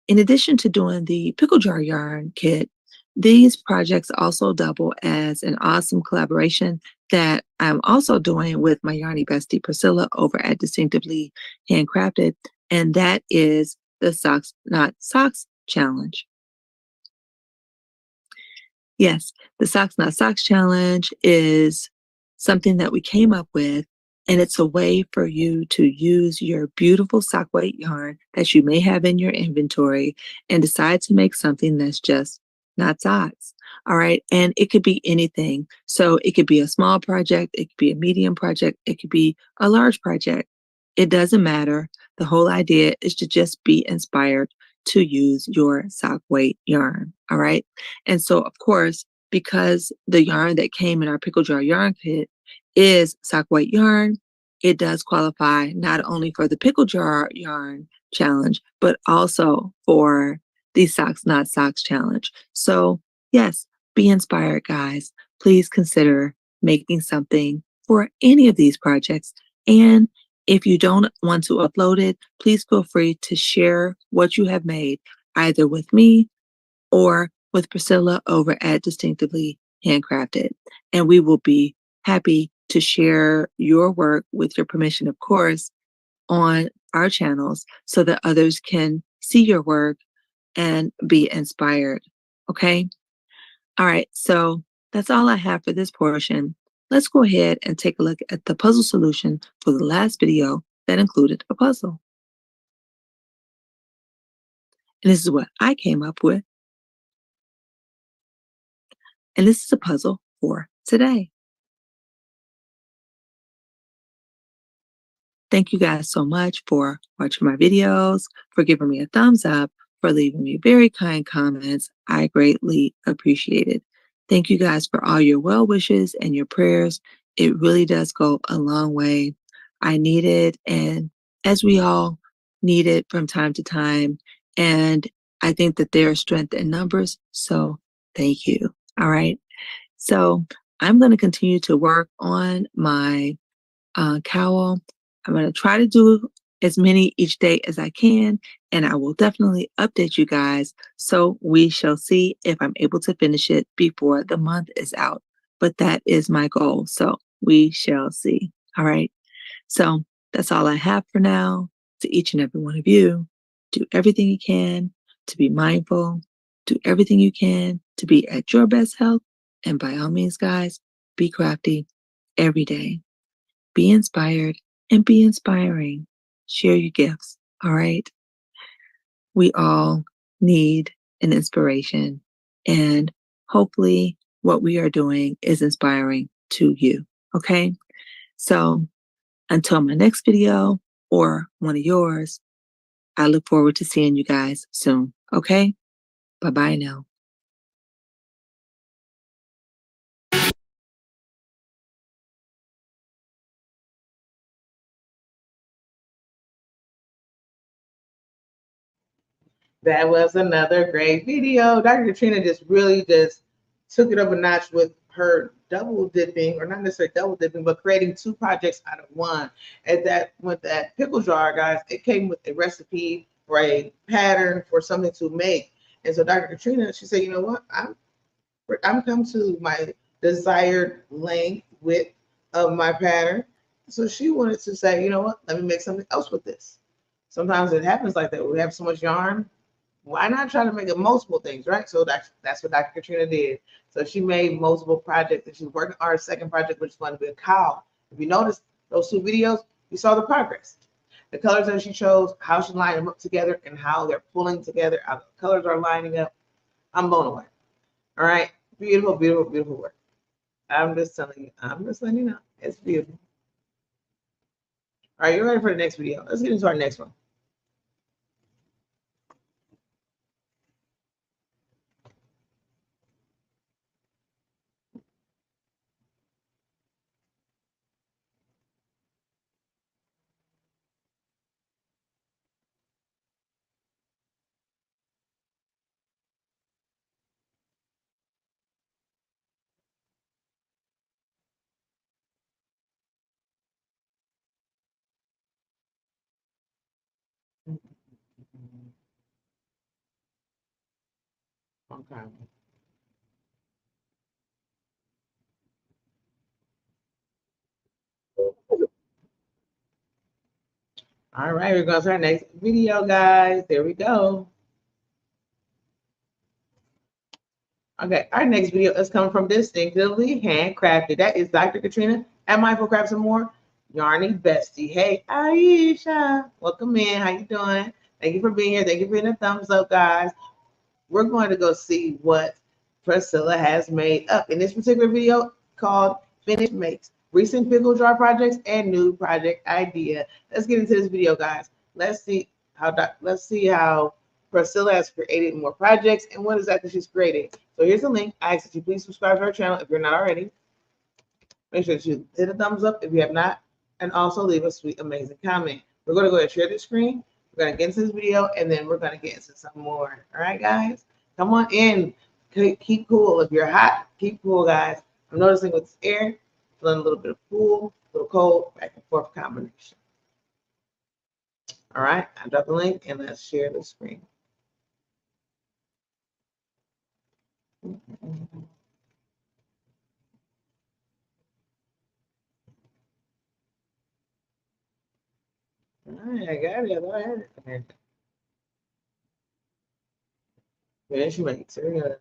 In addition to doing the pickle jar yarn kit, these projects also double as an awesome collaboration that I'm also doing with my yarny bestie Priscilla over at Distinctively Handcrafted, and that is the Socks Not Socks Challenge. Yes, the Socks Not Socks Challenge is something that we came up with, and it's a way for you to use your beautiful sock weight yarn that you may have in your inventory and decide to make something that's just not socks. All right. And it could be anything. So it could be a small project, it could be a medium project, it could be a large project. It doesn't matter. The whole idea is to just be inspired to use your sock weight yarn. All right. And so, of course, because the yarn that came in our pickle jar yarn kit is sock weight yarn, it does qualify not only for the pickle jar yarn challenge, but also for the Socks Not Socks challenge. So, yes, be inspired, guys. Please consider making something for any of these projects. And if you don't want to upload it, please feel free to share what you have made either with me or with Priscilla over at Distinctively Handcrafted. And we will be happy to share your work with your permission, of course, on our channels so that others can see your work and be inspired. Okay? All right. So that's all I have for this portion. Let's go ahead and take a look at the puzzle solution for the last video that included a puzzle. And this is what I came up with. And this is a puzzle for today. Thank you guys so much for watching my videos, for giving me a thumbs up, for leaving me very kind comments. I greatly appreciate it. Thank you guys for all your well wishes and your prayers. It really does go a long way. I need it, and as we all need it from time to time. And I think that there is strength in numbers. So thank you. All right. So I'm going to continue to work on my cowl. I'm going to try to do as many each day as I can, and I will definitely update you guys. So we shall see if I'm able to finish it before the month is out. But that is my goal. So we shall see. All right. So that's all I have for now. To each and every one of you, do everything you can to be mindful. Do everything you can to be at your best health. And by all means, guys, be crafty every day. Be inspired and be inspiring. Share your gifts. All right. We all need an inspiration. And hopefully, what we are doing is inspiring to you. Okay. So until my next video or one of yours, I look forward to seeing you guys soon. Okay. Bye bye now. That was another great video. Dr. Katrina just really just took it up a notch with her double dipping, or not necessarily double dipping, but creating two projects out of one. And that with that pickle jar, guys, it came with a recipe for a pattern for something to make. And so Dr. Katrina, she said, you know what? I'm come to my desired length width of my pattern. So she wanted to say, you know what? Let me make something else with this. Sometimes it happens like that. We have so much yarn, why not try to make it multiple things, right? So that's what Dr. Katrina did. So she made multiple projects, and she's working on her second project, which is going to be a cowl. If you notice those two videos, you saw the progress. The colors that she chose, how she lined them up together, and how they're pulling together, how the colors are lining up. I'm blown away. All right. Beautiful, beautiful, beautiful work. I'm just telling you. I'm just letting you know. It's beautiful. All right, you ready for the next video? Let's get into our next one. Okay. All right, we're going to our next video, guys. There we go. Okay, our next video is coming from Distinctively Handcrafted. That is Dr. Katrina at Mindful Crafts and More, Yarny Bestie. Hey, Aisha, welcome in. How you doing? Thank you for being here. Thank you for hitting a thumbs up, guys. We're going to go see what Priscilla has made up in this particular video called Finish Makes, Recent Pickle Jar Projects and New Project Idea. Let's get into this video, guys. Let's see how Priscilla has created more projects and what exactly she's created. So here's the link. I ask that you please subscribe to our channel if you're not already. Make sure that you hit a thumbs up if you have not, and also leave a sweet, amazing comment. We're going to go ahead and share the screen. We're going to get into this video, and then we're going to get into some more. All right, guys? Come on in. Keep cool. If you're hot, keep cool, guys. I'm noticing with this air, feeling a little bit of cool, a little cold, back and forth combination. All right, I dropped the link, and let's share the screen. All right, I got it. I thought I had it. Okay. Finish makes. Here we go.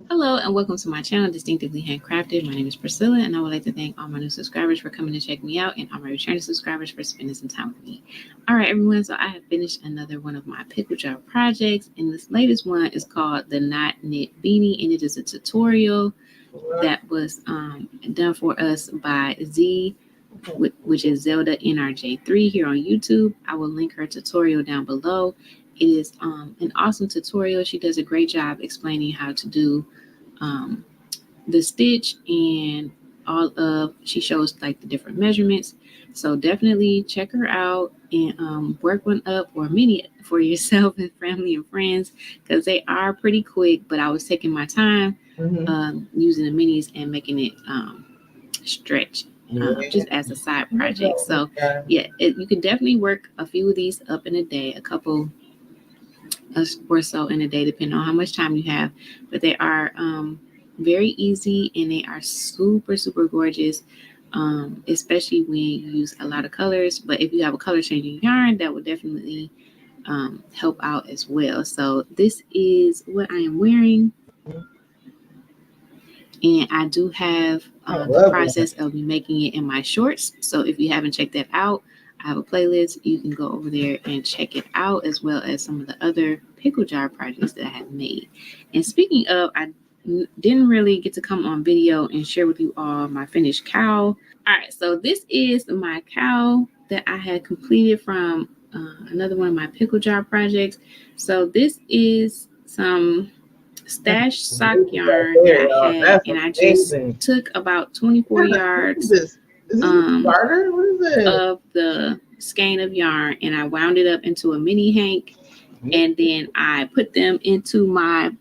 Hello and welcome to my channel, Distinctively Handcrafted. My name is Priscilla, and I would like to thank all my new subscribers for coming to check me out, and all my returning subscribers for spending some time with me. All right, everyone, so I have finished another one of my pickle jar projects, and this latest one is called the Knot Knit Beanie, and it is a tutorial that was done for us by Z, which is Zelda NRJ3 here on YouTube. I will link her tutorial down below. It is an awesome tutorial. She does a great job explaining how to do the stitch, and she shows like the different measurements. So definitely check her out and work one up or many for yourself and family and friends, because they are pretty quick. But I was taking my time using the minis and making it stretch just as a side project. So yeah, you can definitely work a few of these up in a day, a couple or so in a day, depending on how much time you have. But they are very easy, and they are super, super gorgeous, especially when you use a lot of colors. But if you have a color changing yarn, that will definitely help out as well. So this is what I am wearing. And I do have the process of me making it in my shorts. So if you haven't checked that out, I have a playlist. You can go over there and check it out, as well as some of the other pickle jar projects that I have made. And speaking of, I didn't really get to come on video and share with you all my finished cowl. All right, so this is my cowl that I had completed from another one of my pickle jar projects. So this is some stash sock yarn that I had, and I just took about 24 yards of the skein of yarn, and I wound it up into a mini hank, and then I put them into my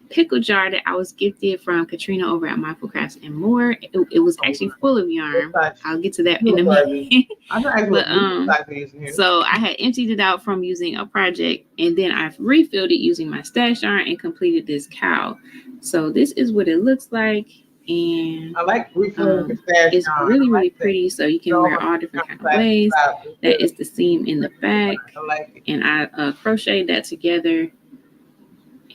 pickle jar that I was gifted from Katrina over at Mindful Crafts and More. It was actually full of yarn. I'll get to that in a minute. But so I had emptied it out from using a project, and then I've refilled it using my stash yarn and completed this cowl. So this is what it looks like, and I like refilling the stash it's yarn. really, really pretty. So you can wear all different kind of ways. That is the seam in the back, and I crocheted that together.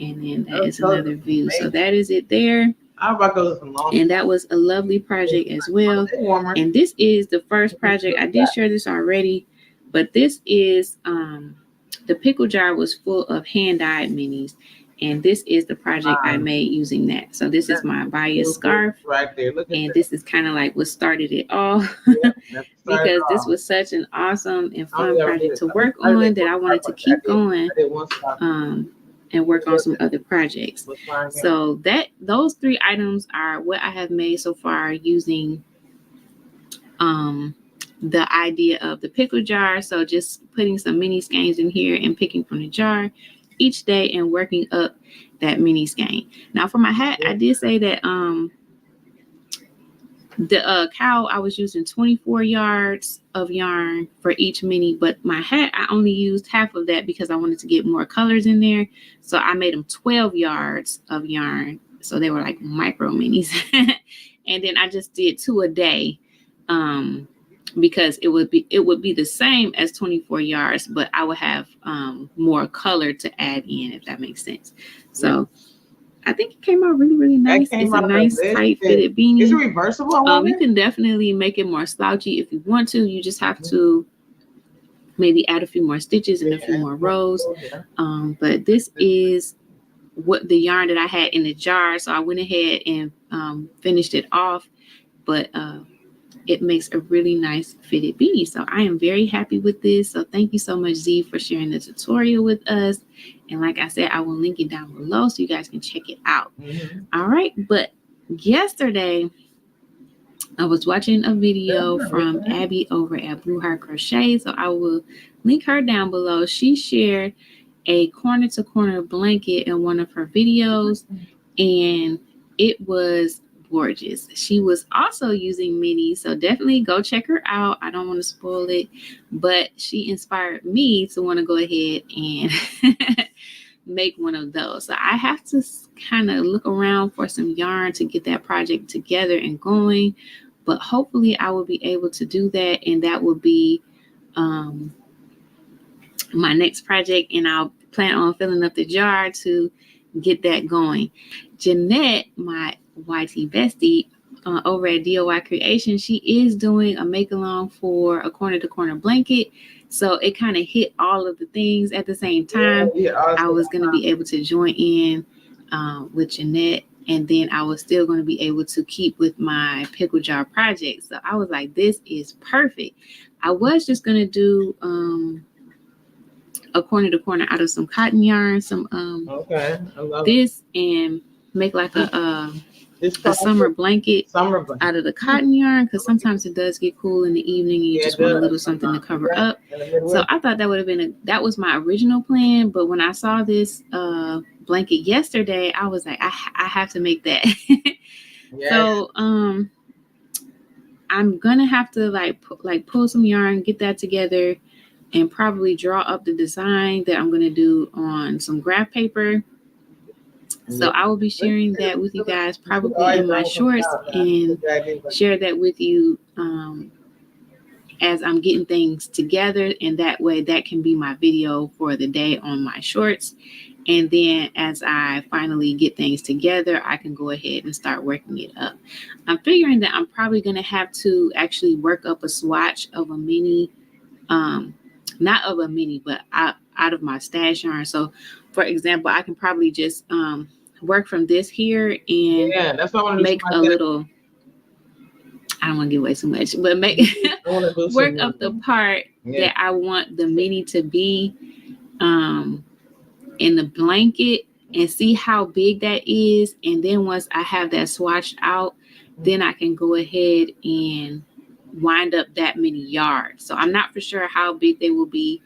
And then that is another view. So that is it there. And that was a lovely project as well. And this is the first project. I did share this already, but this is the pickle jar was full of hand-dyed minis. And this is the project I made using that. So this is my bias scarf. Right there. Look at and this is kind of like what started it all. Because this was such an awesome and fun project to work on that I wanted to keep going. And work on some other projects. So those three items are what I have made so far using the idea of the pickle jar. So just putting some mini skeins in here and picking from the jar each day and working up that mini skein. Now for my hat, I did say that The cowl, I was using 24 yards of yarn for each mini, but my hat, I only used half of that because I wanted to get more colors in there. So I made them 12 yards of yarn. So they were like micro minis. And then I just did 2 a day, because it would be the same as 24 yards, but I would have more color to add in, if that makes sense. So I think it came out really, really nice. It's a nice tight fitted beanie. Is it reversible? You can definitely make it more slouchy if you want to. You just have to maybe add a few more stitches and a few more rows. But this is what the yarn that I had in the jar. So I went ahead and finished it off. But it makes a really nice fitted beanie. So I am very happy with this. So thank you so much, Z, for sharing the tutorial with us. And like I said, I will link it down below so you guys can check it out. All right. But yesterday, I was watching a video from Abby over at Blue Heart Crochet. So I will link her down below. She shared a corner to corner blanket in one of her videos, and it was gorgeous. She was also using minis, so definitely go check her out. I don't want to spoil it, but she inspired me to want to go ahead and make one of those. So I have to kind of look around for some yarn to get that project together and going, but hopefully I will be able to do that, and that will be my next project, and I'll plan on filling up the jar to get that going. Jeanette, my YT bestie over at DIY Creation, she is doing a make along for a corner to corner blanket. So it kind of hit all of the things at the same time. I was going to be able to join in with Jeanette, and then I was still going to be able to keep with my pickle jar project. So I was like, this is perfect. I was just going to do a corner to corner out of some cotton yarn, some I love this, and make like a summer blanket out of the cotton yarn, because sometimes it does get cool in the evening and you just want a little something to cover up. So I thought that would have been that was my original plan, but when I saw this blanket yesterday, I was like, I have to make that. So I'm gonna have to like pull some yarn, get that together, and probably draw up the design that I'm gonna do on some graph paper. So I will be sharing that with you guys probably in my shorts, and share that with you as I'm getting things together, and that way that can be my video for the day on my shorts. And then as I finally get things together, I can go ahead and start working it up. I'm figuring that I'm probably going to have to actually work up a swatch of a mini, not of a mini, but out of my stash yarn. So for example, I can probably just work from this here and that's what I want to make a little, I don't want to give away too much, but make work up the part that I want the mini to be in the blanket, and see how big that is. And then once I have that swatched out, then I can go ahead and wind up that many yards. So I'm not for sure how big they will be.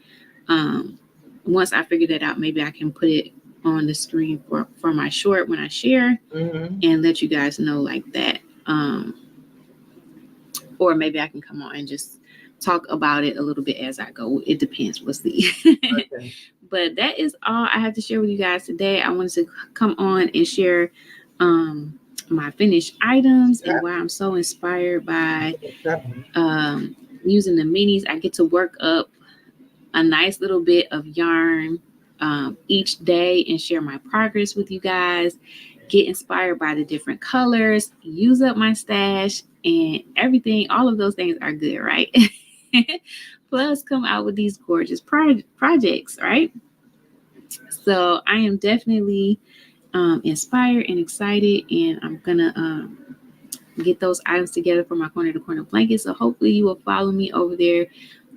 Once I figure that out, maybe I can put it on the screen for my short when I share, and let you guys know like that. Or maybe I can come on and just talk about it a little bit as I go. It depends. We'll see. But that is all I have to share with you guys today. I wanted to come on and share my finished items and why I'm so inspired by using the minis. I get to work up a nice little bit of yarn each day and share my progress with you guys. Get inspired by the different colors, use up my stash, and everything. All of those things are good, right? Plus come out with these gorgeous projects, right? So I am definitely inspired and excited, and I'm gonna get those items together for my corner to corner blanket. So hopefully you will follow me over there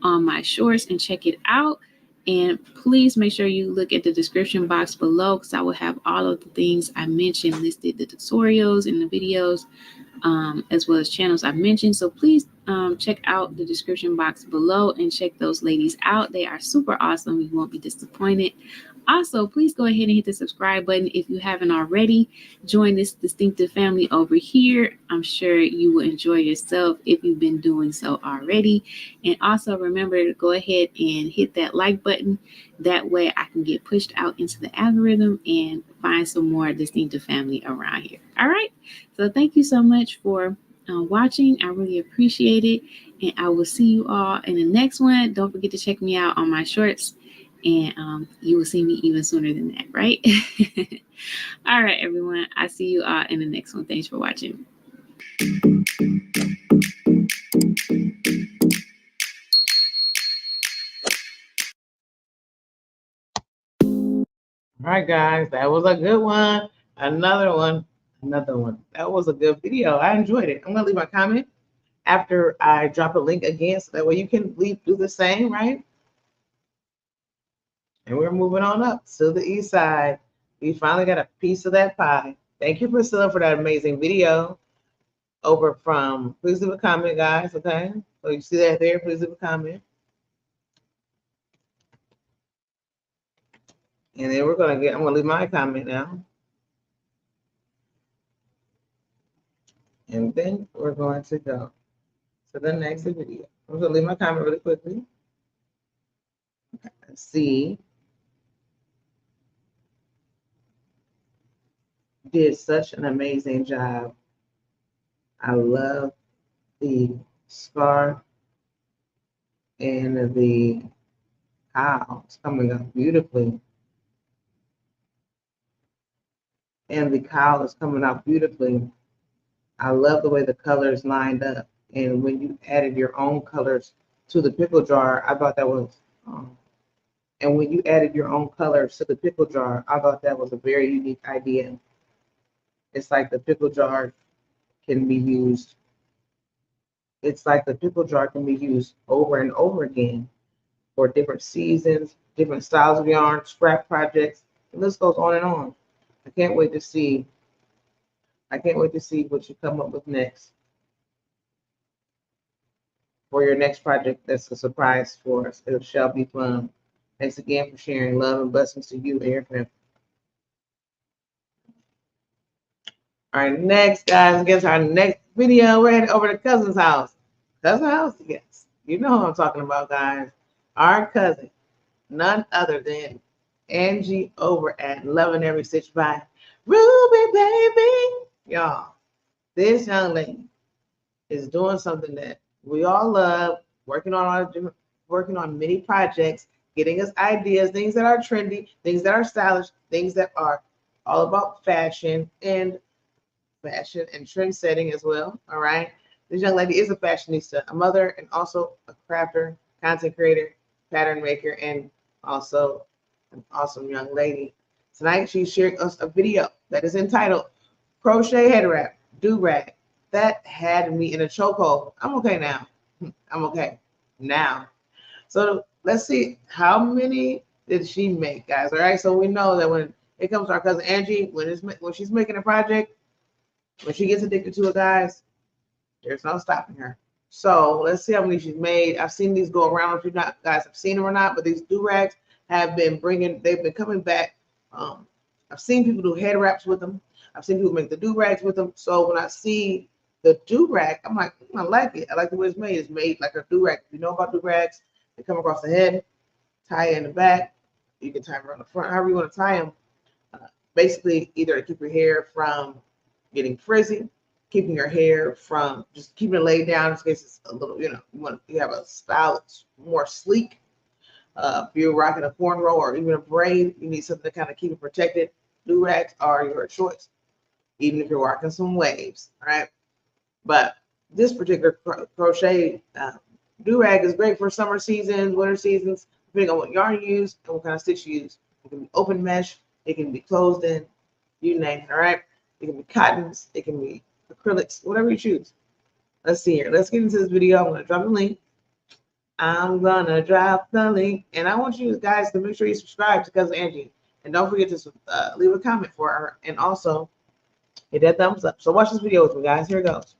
on my shorts and check it out. And please make sure you look at the description box below, because I will have all of the things I mentioned listed, the tutorials and the videos, as well as channels I've mentioned. So please check out the description box below and check those ladies out. They are super awesome. You won't be disappointed. Also, please go ahead and hit the subscribe button if you haven't already. Join this distinctive family over here. I'm sure you will enjoy yourself if you've been doing so already. And also remember to go ahead and hit that like button. That way I can get pushed out into the algorithm and find some more distinctive family around here. All right. So thank you so much for watching. I really appreciate it. And I will see you all in the next one. Don't forget to check me out on my shorts. And you will see me even sooner than that, right? All right, everyone. I'll see you all in the next one. Thanks for watching. All right, guys, that was a good one. Another one. That was a good video. I enjoyed it. I'm gonna leave my comment after I drop a link again, so that way you can do the same, right? And we're moving on up to the east side. We finally got a piece of that pie. Thank you, Priscilla, for that amazing video. Over from, please leave a comment, guys. Okay, so you see that there. Please leave a comment. And then I'm gonna leave my comment now. And then we're going to go to the next video. I'm gonna leave my comment really quickly. Okay, let's see. Did such an amazing job. I love the scarf and the cowl. It's coming up beautifully. And the cowl is coming out beautifully. I love the way the colors lined up. And when you added your own colors to the pickle jar, I thought that was, and when you added your own colors to the pickle jar, I thought that was a very unique idea. It's like the pickle jar can be used. It's like the pickle jar can be used over and over again for different seasons, different styles of yarn, scrap projects. The list goes on and on. I can't wait to see what you come up with next for your next project. That's a surprise for us. It shall be fun. Thanks again for sharing. Love and blessings to you and your family. All right, next, guys, get to our next video. We're heading over to cousin's house. Cousin's house? Yes. You know who I'm talking about, guys. Our cousin, none other than Angie over at Loving Every Stitch by Ruby, baby. Y'all, this young lady is doing something that we all love, working on many projects, getting us ideas, things that are trendy, things that are stylish, things that are all about fashion and trend setting as well. All right. This young lady is a fashionista, a mother, and also a crafter, content creator, pattern maker, and also an awesome young lady. Tonight, she's sharing us a video that is entitled Crochet Head Wrap Do-Rag. That had me in a chokehold. I'm okay now. I'm okay now. So let's see, how many did she make, guys? All right. So we know that when it comes to our cousin Angie, when she's making a project, when she gets addicted to it, guys, there's no stopping her. So let's see how many she's made. I've seen these go around. If you not guys have seen them or not, but these do-rags they've been coming back. I've seen people do head wraps with them. I've seen people make the do-rags with them. So when I see the do-rag, I'm like, I like it. I like the way it's made. It's made like a do-rag. If you know about do-rags, they come across the head, tie it in the back. You can tie them around the front, however you want to tie them. Basically, either to keep your hair from getting frizzy, keeping your hair from just keeping it laid down in case it's a little, you have a style that's more sleek. If you're rocking a cornrow or even a braid, you need something to kind of keep it protected. Do-rags are your choice, even if you're rocking some waves, all right? But this particular crochet do-rag is great for summer seasons, winter seasons, depending on what yarn you use and what kind of stitch you use. It can be open mesh, it can be closed in, you name it, all right? It can be cottons, it can be acrylics, whatever you choose. Let's see here. Let's get into this video. I'm going to drop the link. And I want you guys to make sure you subscribe to Cousin Angie. And don't forget to leave a comment for her. And also hit that thumbs up. So watch this video with me, guys. Here it goes.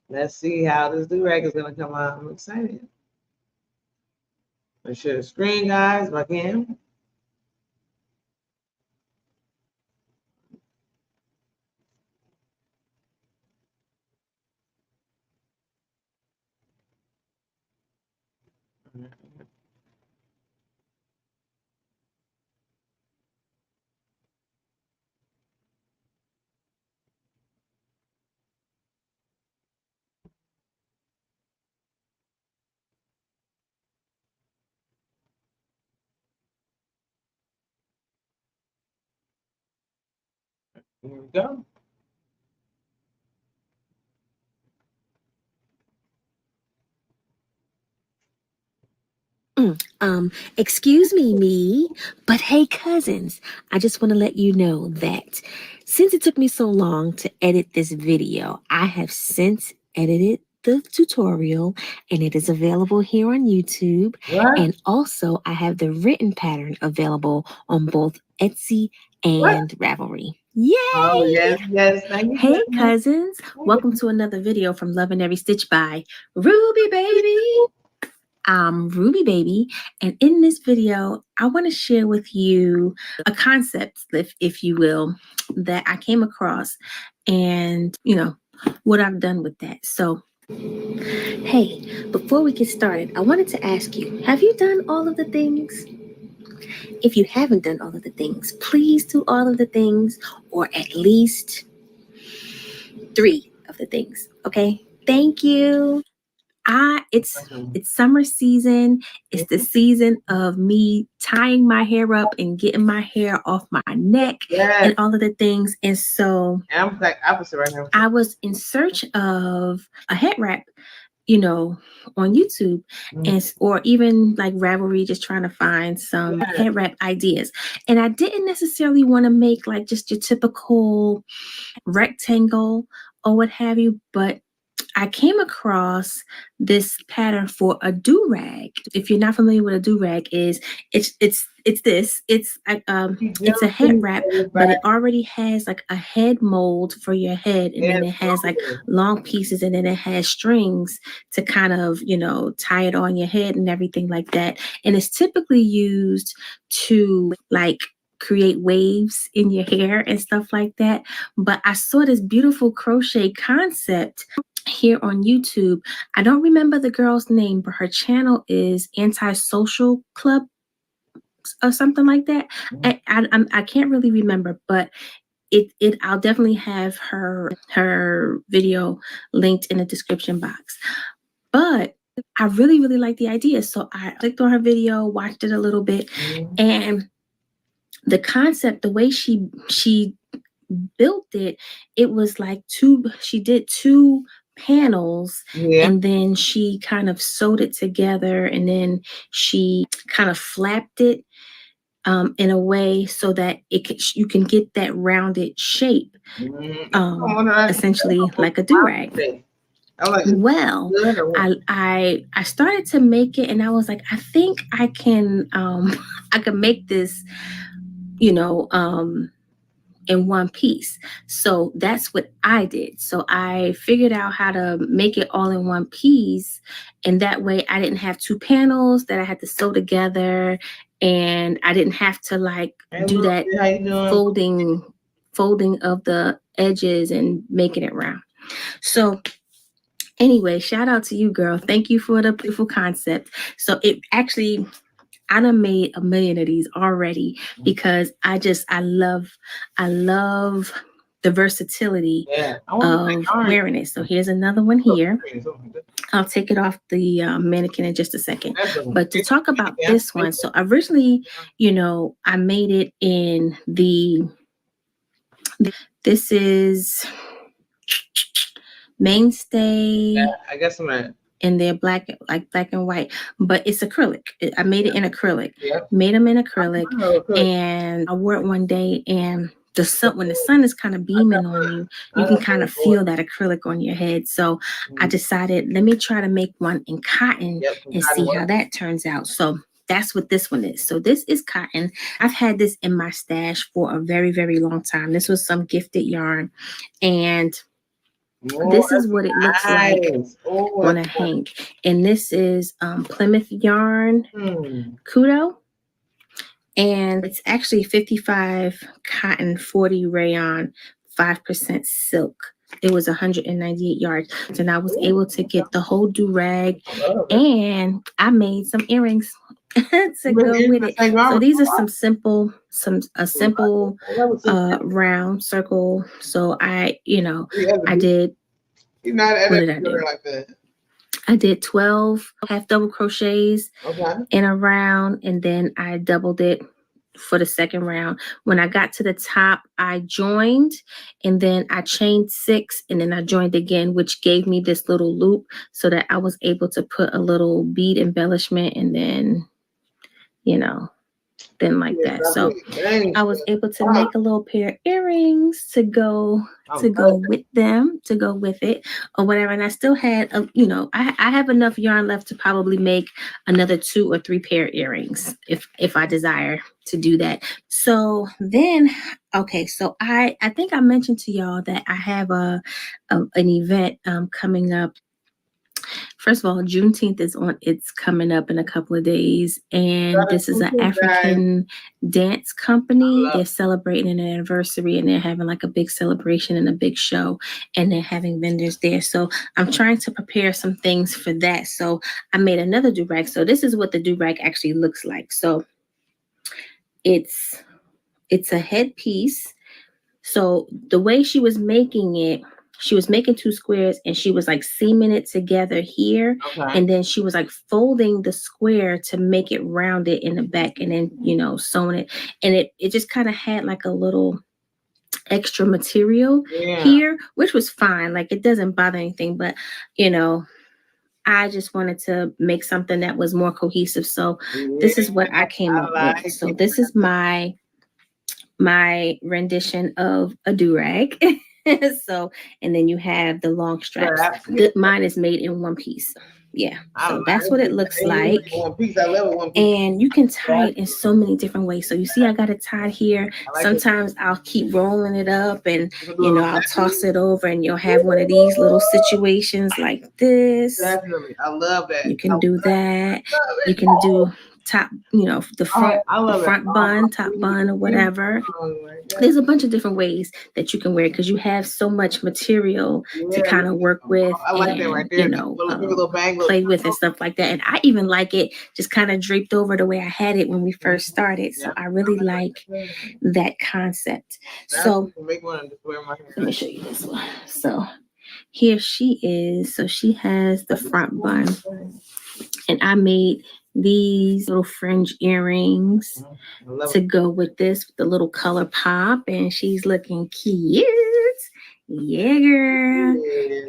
Let's see how this do-rag is going to come out. I'm excited. Let's share the screen, guys, if I can. Here we go. Excuse me, but hey, cousins, I just want to let you know that since it took me so long to edit this video, I have since edited the tutorial and it is available here on YouTube. What? And also, I have the written pattern available on both Etsy What? and Ravelry. Yay! Oh, yes, yes. Thank you. Hey, so much. cousins, welcome to another video from Loving Every Stitch by Ruby Baby. I'm Ruby Baby, and in this video, I want to share with you a concept, if you will, that I came across and, what I've done with that. So, hey, before we get started, I wanted to ask you, have you done all of the things? If you haven't done all of the things, please do all of the things, or at least 3 of the things, okay? Thank you. It's summer season. It's the season of me tying my hair up and getting my hair off my neck and all of the things. And so I'm like opposite right now. I was in search of a head wrap, on YouTube and or even like Ravelry, just trying to find some head wrap ideas. And I didn't necessarily want to make like just your typical rectangle or what have you, but I came across this pattern for a do-rag. If you're not familiar with a do-rag it's a head wrap, but it already has like a head mold for your head, and then it has like long pieces, and then it has strings to kind of, tie it on your head and everything like that. And it's typically used to like create waves in your hair and stuff like that. But I saw this beautiful crochet concept here on YouTube. I don't remember the girl's name, but her channel is Antisocial Club or something like that. I can't really remember, but I'll definitely have her video linked in the description box. But I really, really like the idea. So I clicked on her video, watched it a little bit, and the concept, the way she built it, it was like she did 2 panels, and then she kind of sewed it together, and then she kind of flapped it in a way so that you can get that rounded shape, essentially like a do-rag. Well, I started to make it, and I was like, I think I can I can make this, in one piece. So that's what I did. So I figured out how to make it all in one piece, and that way I didn't have 2 panels that I had to sew together, and I didn't have to like do that folding of the edges and making it round. So anyway, shout out to you, girl. Thank you for the beautiful concept. So it actually, I done made a million of these already because I love the versatility of wearing it. So here's another one here. I'll take it off the mannequin in just a second. But to talk about this one, so originally, I made it in this is Mainstay. I guess I'm at. And they're black and white, but it's acrylic. I made it in acrylic. Made them in acrylic, and I wore it one day, and when the sun is kind of beaming on you, you can kind of feel that acrylic on your head. So I decided, let me try to make one in cotton and see how that turns out. So that's what this one is. So this is cotton. I've had this in my stash for a very, very long time. This was some gifted yarn, and This is what it looks like Oh, on a hank. And this is Plymouth yarn Kudo. And it's actually 55 cotton, 40 rayon, 5% silk. It was 198 yards. So now I was able to get the whole do-rag, and I made some earrings to go with it. So these are a simple round circle. So I did, what did I do? I did 12 half double crochets in a round, and then I doubled it for the second round. When I got to the top, I joined, and then I chained 6, and then I joined again, which gave me this little loop so that I was able to put a little bead embellishment, and then, then like that. So I was able to make a little pair of earrings to go with them, to go with it or whatever. And I still had, I have enough yarn left to probably make another 2 or 3 pair of earrings if I desire to do that. So then, okay, so I think I mentioned to y'all that I have an event coming up. First of all, Juneteenth it's coming up in a couple of days. And this is an African dance company. They're celebrating an anniversary, and they're having like a big celebration and a big show, and they're having vendors there. So I'm trying to prepare some things for that. So I made another do-rag. So this is what the do-rag actually looks like. So it's a headpiece. So the way she was making it, she was making 2 squares, and she was like seaming it together here. And then she was like folding the square to make it rounded in the back, and then, sewing it. And it just kind of had like a little extra material here, which was fine. Like, it doesn't bother anything, but, I just wanted to make something that was more cohesive. So this is what I came up with. So this is my rendition of a do-rag. So, and then you have the long straps. Mine is made in one piece. Yeah, so that's what it looks like. And you can tie it in so many different ways. So you see, I got it tied here. Sometimes I'll keep rolling it up, and I'll toss it over, and you'll have one of these little situations like this. Definitely, I love that. You can do that. You can do top, the front bun, top bun, or whatever. There's a bunch of different ways that you can wear, because you have so much material to kind of work with, and play with and stuff like that. And I even like it just kind of draped over the way I had it when we first started. So I really like that concept. So let me show you this one. So here she is. So she has the front bun, and I made these little fringe earrings to go with this, with the little color pop, and she's looking cute. Yeah, girl.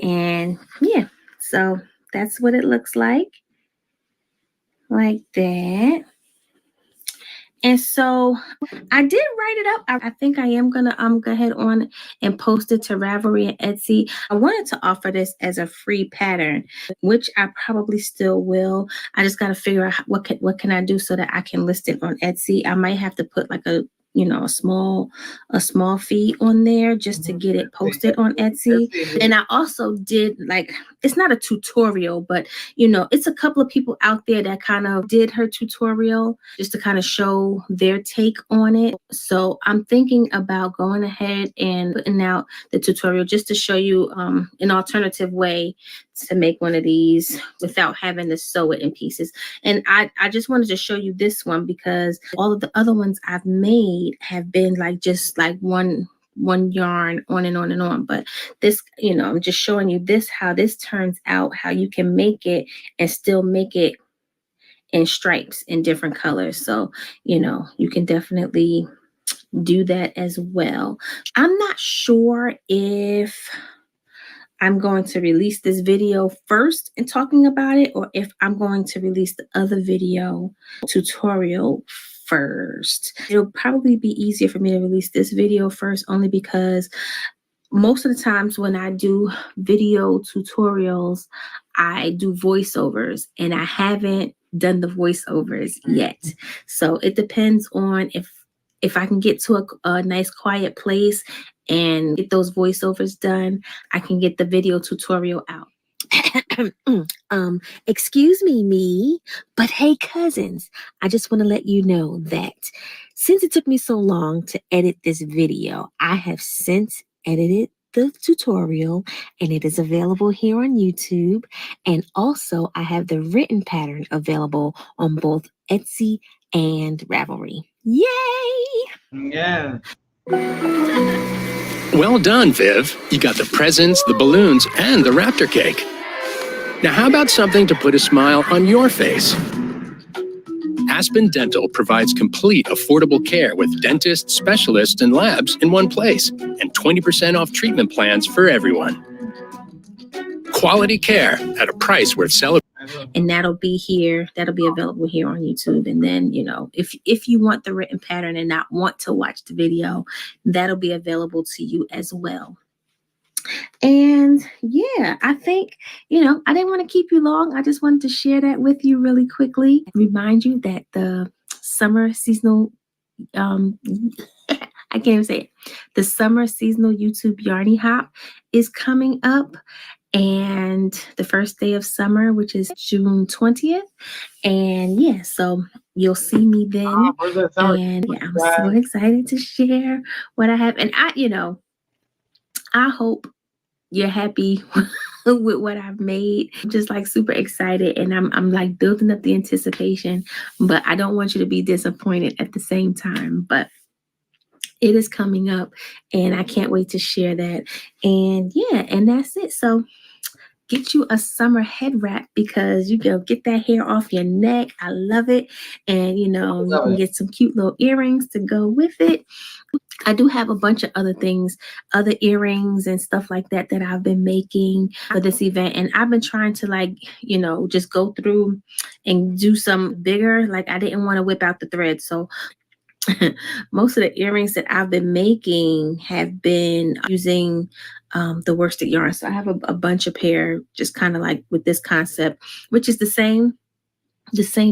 And yeah, so that's what it looks like that. And so I did write it up. I think I am gonna go ahead on and post it to Ravelry and Etsy. I wanted to offer this as a free pattern, which I probably still will. I just gotta figure out what can I do so that I can list it on Etsy. I might have to put like a small fee on there just to get it posted on Etsy. And I also did, like, it's not a tutorial, but it's a couple of people out there that kind of did her tutorial just to kind of show their take on it. So I'm thinking about going ahead and putting out the tutorial just to show you an alternative way to make one of these without having to sew it in pieces. And I just wanted to show you this one because all of the other ones I've made have been like just like one yarn on and on and on. But this, I'm just showing you this, how this turns out, how you can make it and still make it in stripes in different colors. So, you can definitely do that as well. I'm not sure if I'm going to release this video first and talking about it, or if I'm going to release the other video tutorial first. It'll probably be easier for me to release this video first, only because most of the times when I do video tutorials, I do voiceovers, and I haven't done the voiceovers yet. So it depends on if I can get to a nice quiet place and get those voiceovers done, I can get the video tutorial out. Excuse me, but hey, cousins, I just want to let you know that since it took me so long to edit this video, I have since edited the tutorial and it is available here on YouTube. And also, I have the written pattern available on both Etsy and Ravelry. Yay! Yeah. Well done, Viv. You got the presents, the balloons, and the raptor cake. Now, how about something to put a smile on your face? Aspen Dental provides complete, affordable care with dentists, specialists, and labs in one place, and 20% off treatment plans for everyone. Quality care at a price worth celebrating. And that'll be here. That'll be available here on YouTube. And then, you know, if you want the written pattern and not want to watch the video, that'll be available to you as well. And yeah, I think, you know, I didn't want to keep you long. I just wanted to share that with you really quickly. Remind you that the summer seasonal, I can't even say it. The summer seasonal YouTube Yarny Hop is coming up. And the first day of summer, which is June 20th. And yeah, so you'll see me then. And yeah, I'm so excited to share what I have. And I hope you're happy with what I've made. I'm just like super excited, and I'm like building up the anticipation, but I don't want you to be disappointed at the same time. But it is coming up and I can't wait to share that. And yeah, and that's it. So get you a summer head wrap because you can get that hair off your neck. I love it. And you can get some cute little earrings to go with it. I do have a bunch of other things, other earrings and stuff like that that I've been making for this event. And I've been trying to just go through and do some bigger. Like I didn't want to whip out the thread. So most of the earrings that I've been making have been using the worsted yarn. So I have a bunch of pair just kind of like with this concept, which is the same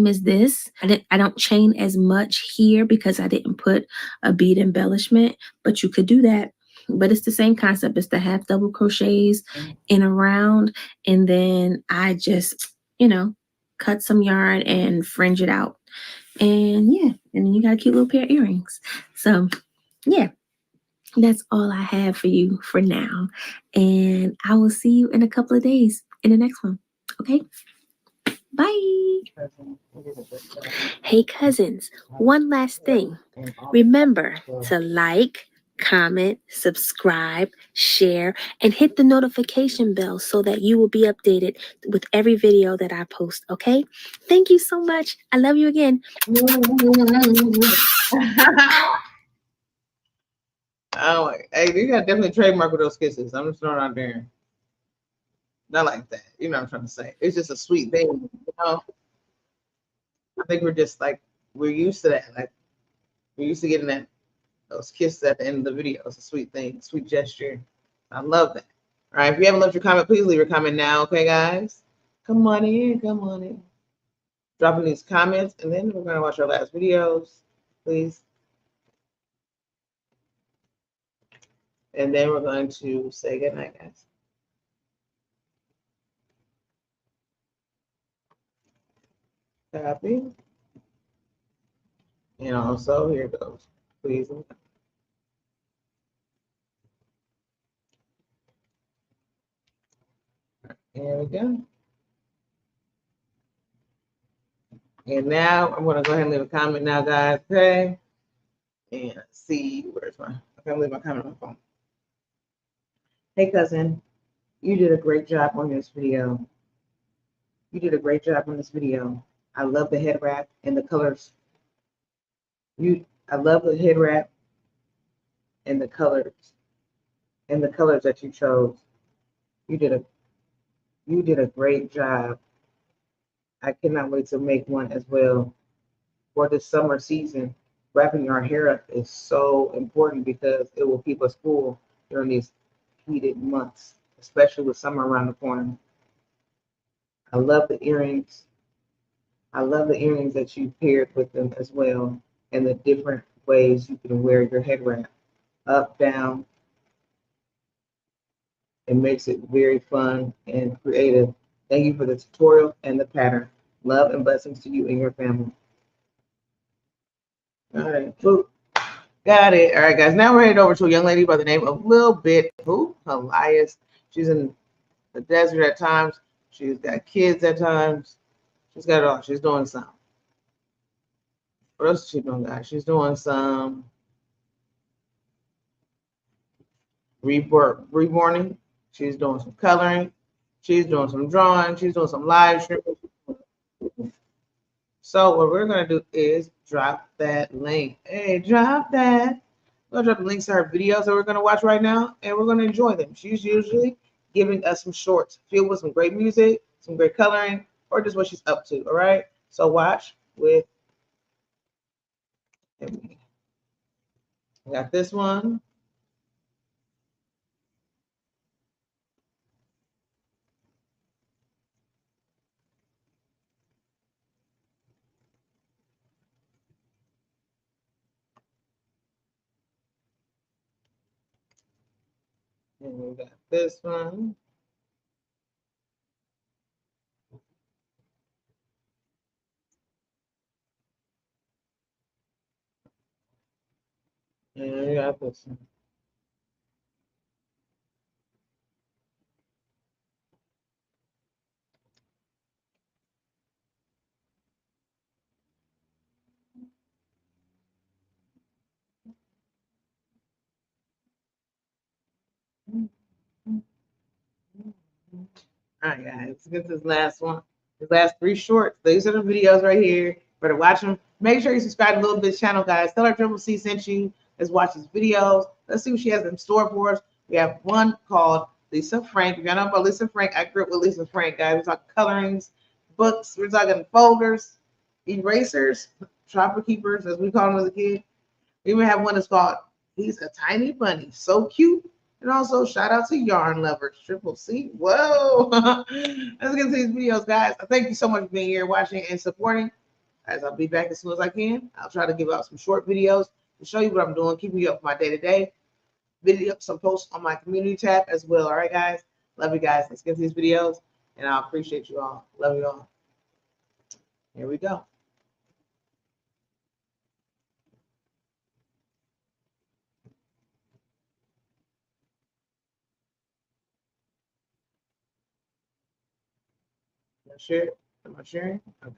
as this. I don't chain as much here because I didn't put a bead embellishment, but you could do that. But it's the same concept. It's the half double crochets in a round. And then I just, cut some yarn and fringe it out. And yeah, and then you got a cute little pair of earrings. So yeah, that's all I have for you for now. And I will see you in a couple of days in the next one. Okay? Bye. Hey, cousins, one last thing. Remember to like, comment, subscribe, share, and hit the notification bell so that you will be updated with every video that I post, okay? Thank you so much. I love you again. Oh, hey, you got definitely trademark with those kisses. I'm just throwing it out there. Not like that. You know what I'm trying to say. It's just a sweet thing, I think we're just we're used to that. Like we're used to getting those kisses at the end of the video. It's a sweet thing, sweet gesture. I love that. All right, if you haven't left your comment, please leave your comment now, okay, guys? Come on in. Dropping these comments, and then we're gonna watch our last videos, please. And then we're going to say goodnight, guys. Copy. And also, here it goes. Please. Here we go. And now I'm going to go ahead and leave a comment now, guys. Okay. And see, where's my, okay, I'll leave my comment on my phone. Hey, cousin, you did a great job on this video. I love the head wrap and the colors. I love the head wrap and the colors that you chose. You did a great job. I cannot wait to make one as well for this summer season. Wrapping your hair up is so important because it will keep us cool during these heated months, especially with summer around the corner. I love the earrings. That you paired with them as well, and the different ways you can wear your head wrap, up, down, It makes it very fun and creative. Thank you for the tutorial and the pattern. Love and blessings to you and your family. All right, boop. Got it. All right, guys. Now we're headed over to a young lady by the name of Lil Bit. Who? Elias. She's in the desert at times. She's got kids at times. She's got it all. She's doing some. What else is she doing, guys? She's doing some reborning. She's doing some coloring. She's doing some drawing. She's doing some live streaming. So what we're going to do is drop that link. Hey, drop that. We'll drop the links to her videos that we're going to watch right now, and we're going to enjoy them. She's usually giving us some shorts filled with some great music, some great coloring, or just what she's up to, all right? So watch with me. I got this one. And we got this one. And we got this one. All right, guys, let's get this last one. The last 3 shorts. These are the videos right here. Better watch them. Make sure you subscribe to Little Bit's channel, guys. Tell her Triple C sent you. Let's watch these videos. Let's see what she has in store for us. We have one called Lisa Frank. If y'all know about Lisa Frank, I grew up with Lisa Frank, guys. We're talking colorings, books. We're talking folders, erasers, trapper keepers, as we call them as a kid. We even have one that's called He's a Tiny Bunny. So cute. And also, shout out to Yarn Lovers, Triple C. Whoa. Let's get to these videos, guys. Thank you so much for being here, watching, and supporting. Guys, I'll be back as soon as I can. I'll try to give out some short videos to show you what I'm doing, keeping you up with my day-to-day. Video, some posts on my community tab as well. All right, guys. Love you guys. Let's get to these videos, and I appreciate you all. Love you all. Here we go. Share. Am I sharing? Okay.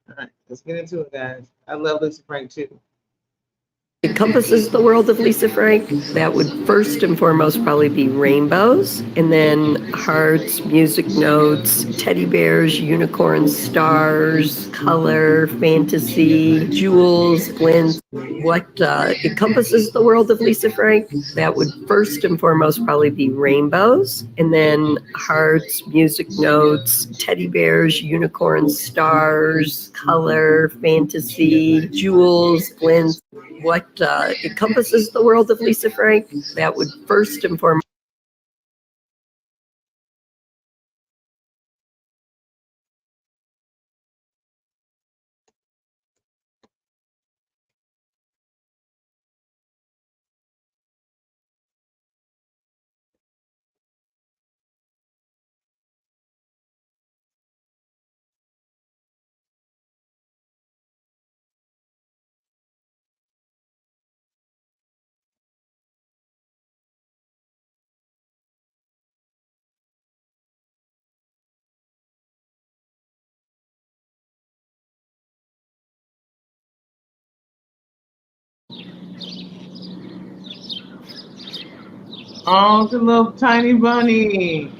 All right, let's get into it, guys. I love Lisa Frank too. Encompasses the world of Lisa Frank, that would first and foremost probably be rainbows, and then hearts, music notes, teddy bears, unicorns, stars, color, fantasy, jewels, glints. What encompasses the world of Lisa Frank, that would first and foremost probably be rainbows, and then hearts, music notes, teddy bears, unicorns, stars, color, fantasy, jewels, glints. What encompasses the world of Lisa Frank, that would first and foremost. Oh, the little tiny bunny.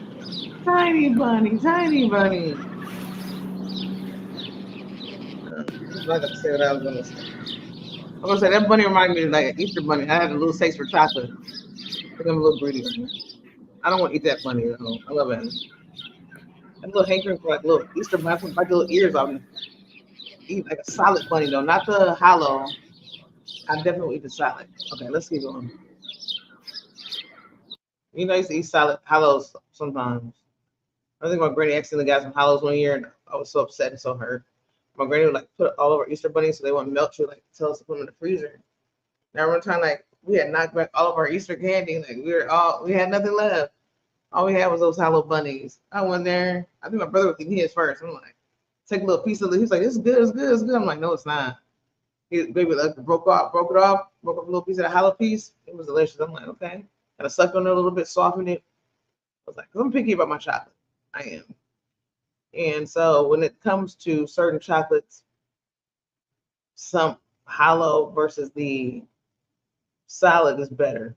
Tiny bunny, tiny bunny. Like I said, I was going to say. I'm going to say that bunny reminded me of like an Easter bunny. I had a little taste for chocolate. I think I'm a little greedy. I don't want to eat that bunny though. I love it. A little hankering for like little Easter bunny, like little ears on me. Eat like a solid bunny though, not the hollow. I definitely eat the solid. Okay, let's keep going. You know, I used to eat solid hollows sometimes. I think my granny accidentally got some hollows one year, and I was so upset and so hurt. My granny would like put it all over Easter bunnies so they wouldn't melt. She would like tell us to put them in the freezer. Now one time, like we had knocked back all of our Easter candy. Like we had nothing left. All we had was those Hello Bunnies. I went there. I think my brother was eating his first. I'm like, take a little piece of it. He's like, it's good, it's good, it's good. I'm like, no, it's not. He maybe like broke it off, broke up a little piece of the jalapeno piece. It was delicious. I'm like, okay. And I sucked on it a little bit, softened it. I was like, I'm picky about my chocolate. I am. And so when it comes to certain chocolates, some hollow versus the solid is better,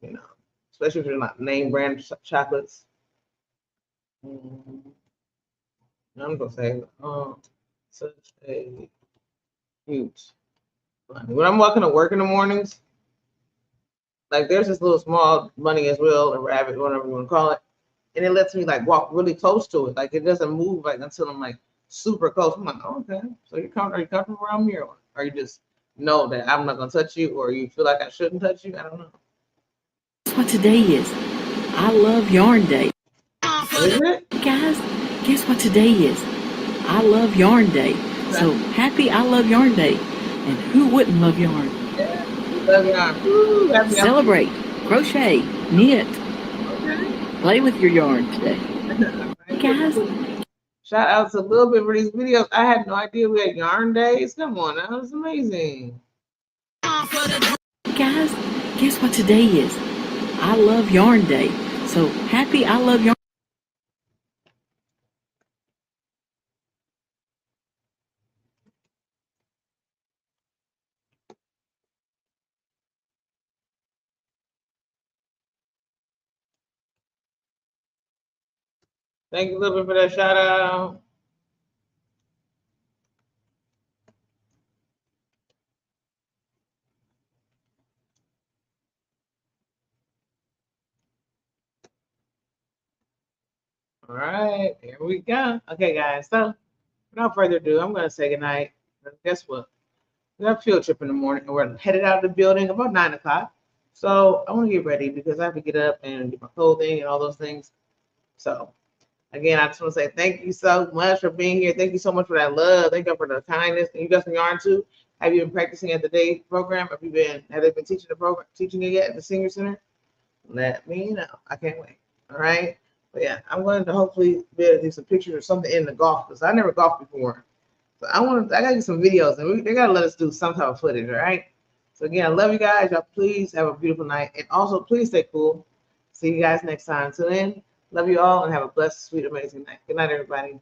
you know, especially if you're not name brand chocolates. I'm gonna say, such a huge. When I'm walking to work in the mornings, like there's this little small bunny as well, a rabbit, whatever you want to call it, and it lets me like walk really close to it. Like it doesn't move like until I'm like super close. I'm like, oh, okay, so are you comfortable around me, or you just know that I'm not gonna touch you, or you feel like I shouldn't touch you? I don't know. That's what today is. I love Yarn Day. Is it? Guys, guess what today is? I love Yarn Day. So happy I love Yarn Day. And who wouldn't love yarn? Love yarn. Ooh, celebrate, crochet, knit, play with your yarn today. Guys, shout out to a little bit for these videos. I had no idea we had yarn days. Come on, that was amazing. Guys, guess what today is? I love Yarn Day. So happy I love yarn. Thank you, little bit, for that shout out. All right, here we go. Okay, guys. So without further ado, I'm gonna say goodnight. Guess what? We have a field trip in the morning, and we're headed out of the building about 9 o'clock. So I want to get ready because I have to get up and get my clothing and all those things. So again, I just want to say thank you so much for being here. Thank you so much for that love. Thank you for the kindness. And you got some yarn too. Have you been practicing at the day program? Have they been teaching the program, teaching it yet at the senior center? Let me know. I can't wait. All right. But yeah, I'm going to hopefully be able to do some pictures or something in the golf because I never golfed before. So I gotta get some videos and they gotta let us do some type of footage. All right. So again, I love you guys. Y'all please have a beautiful night. And also please stay cool. See you guys next time. Till then, love you all and have a blessed, sweet, amazing night. Good night, everybody.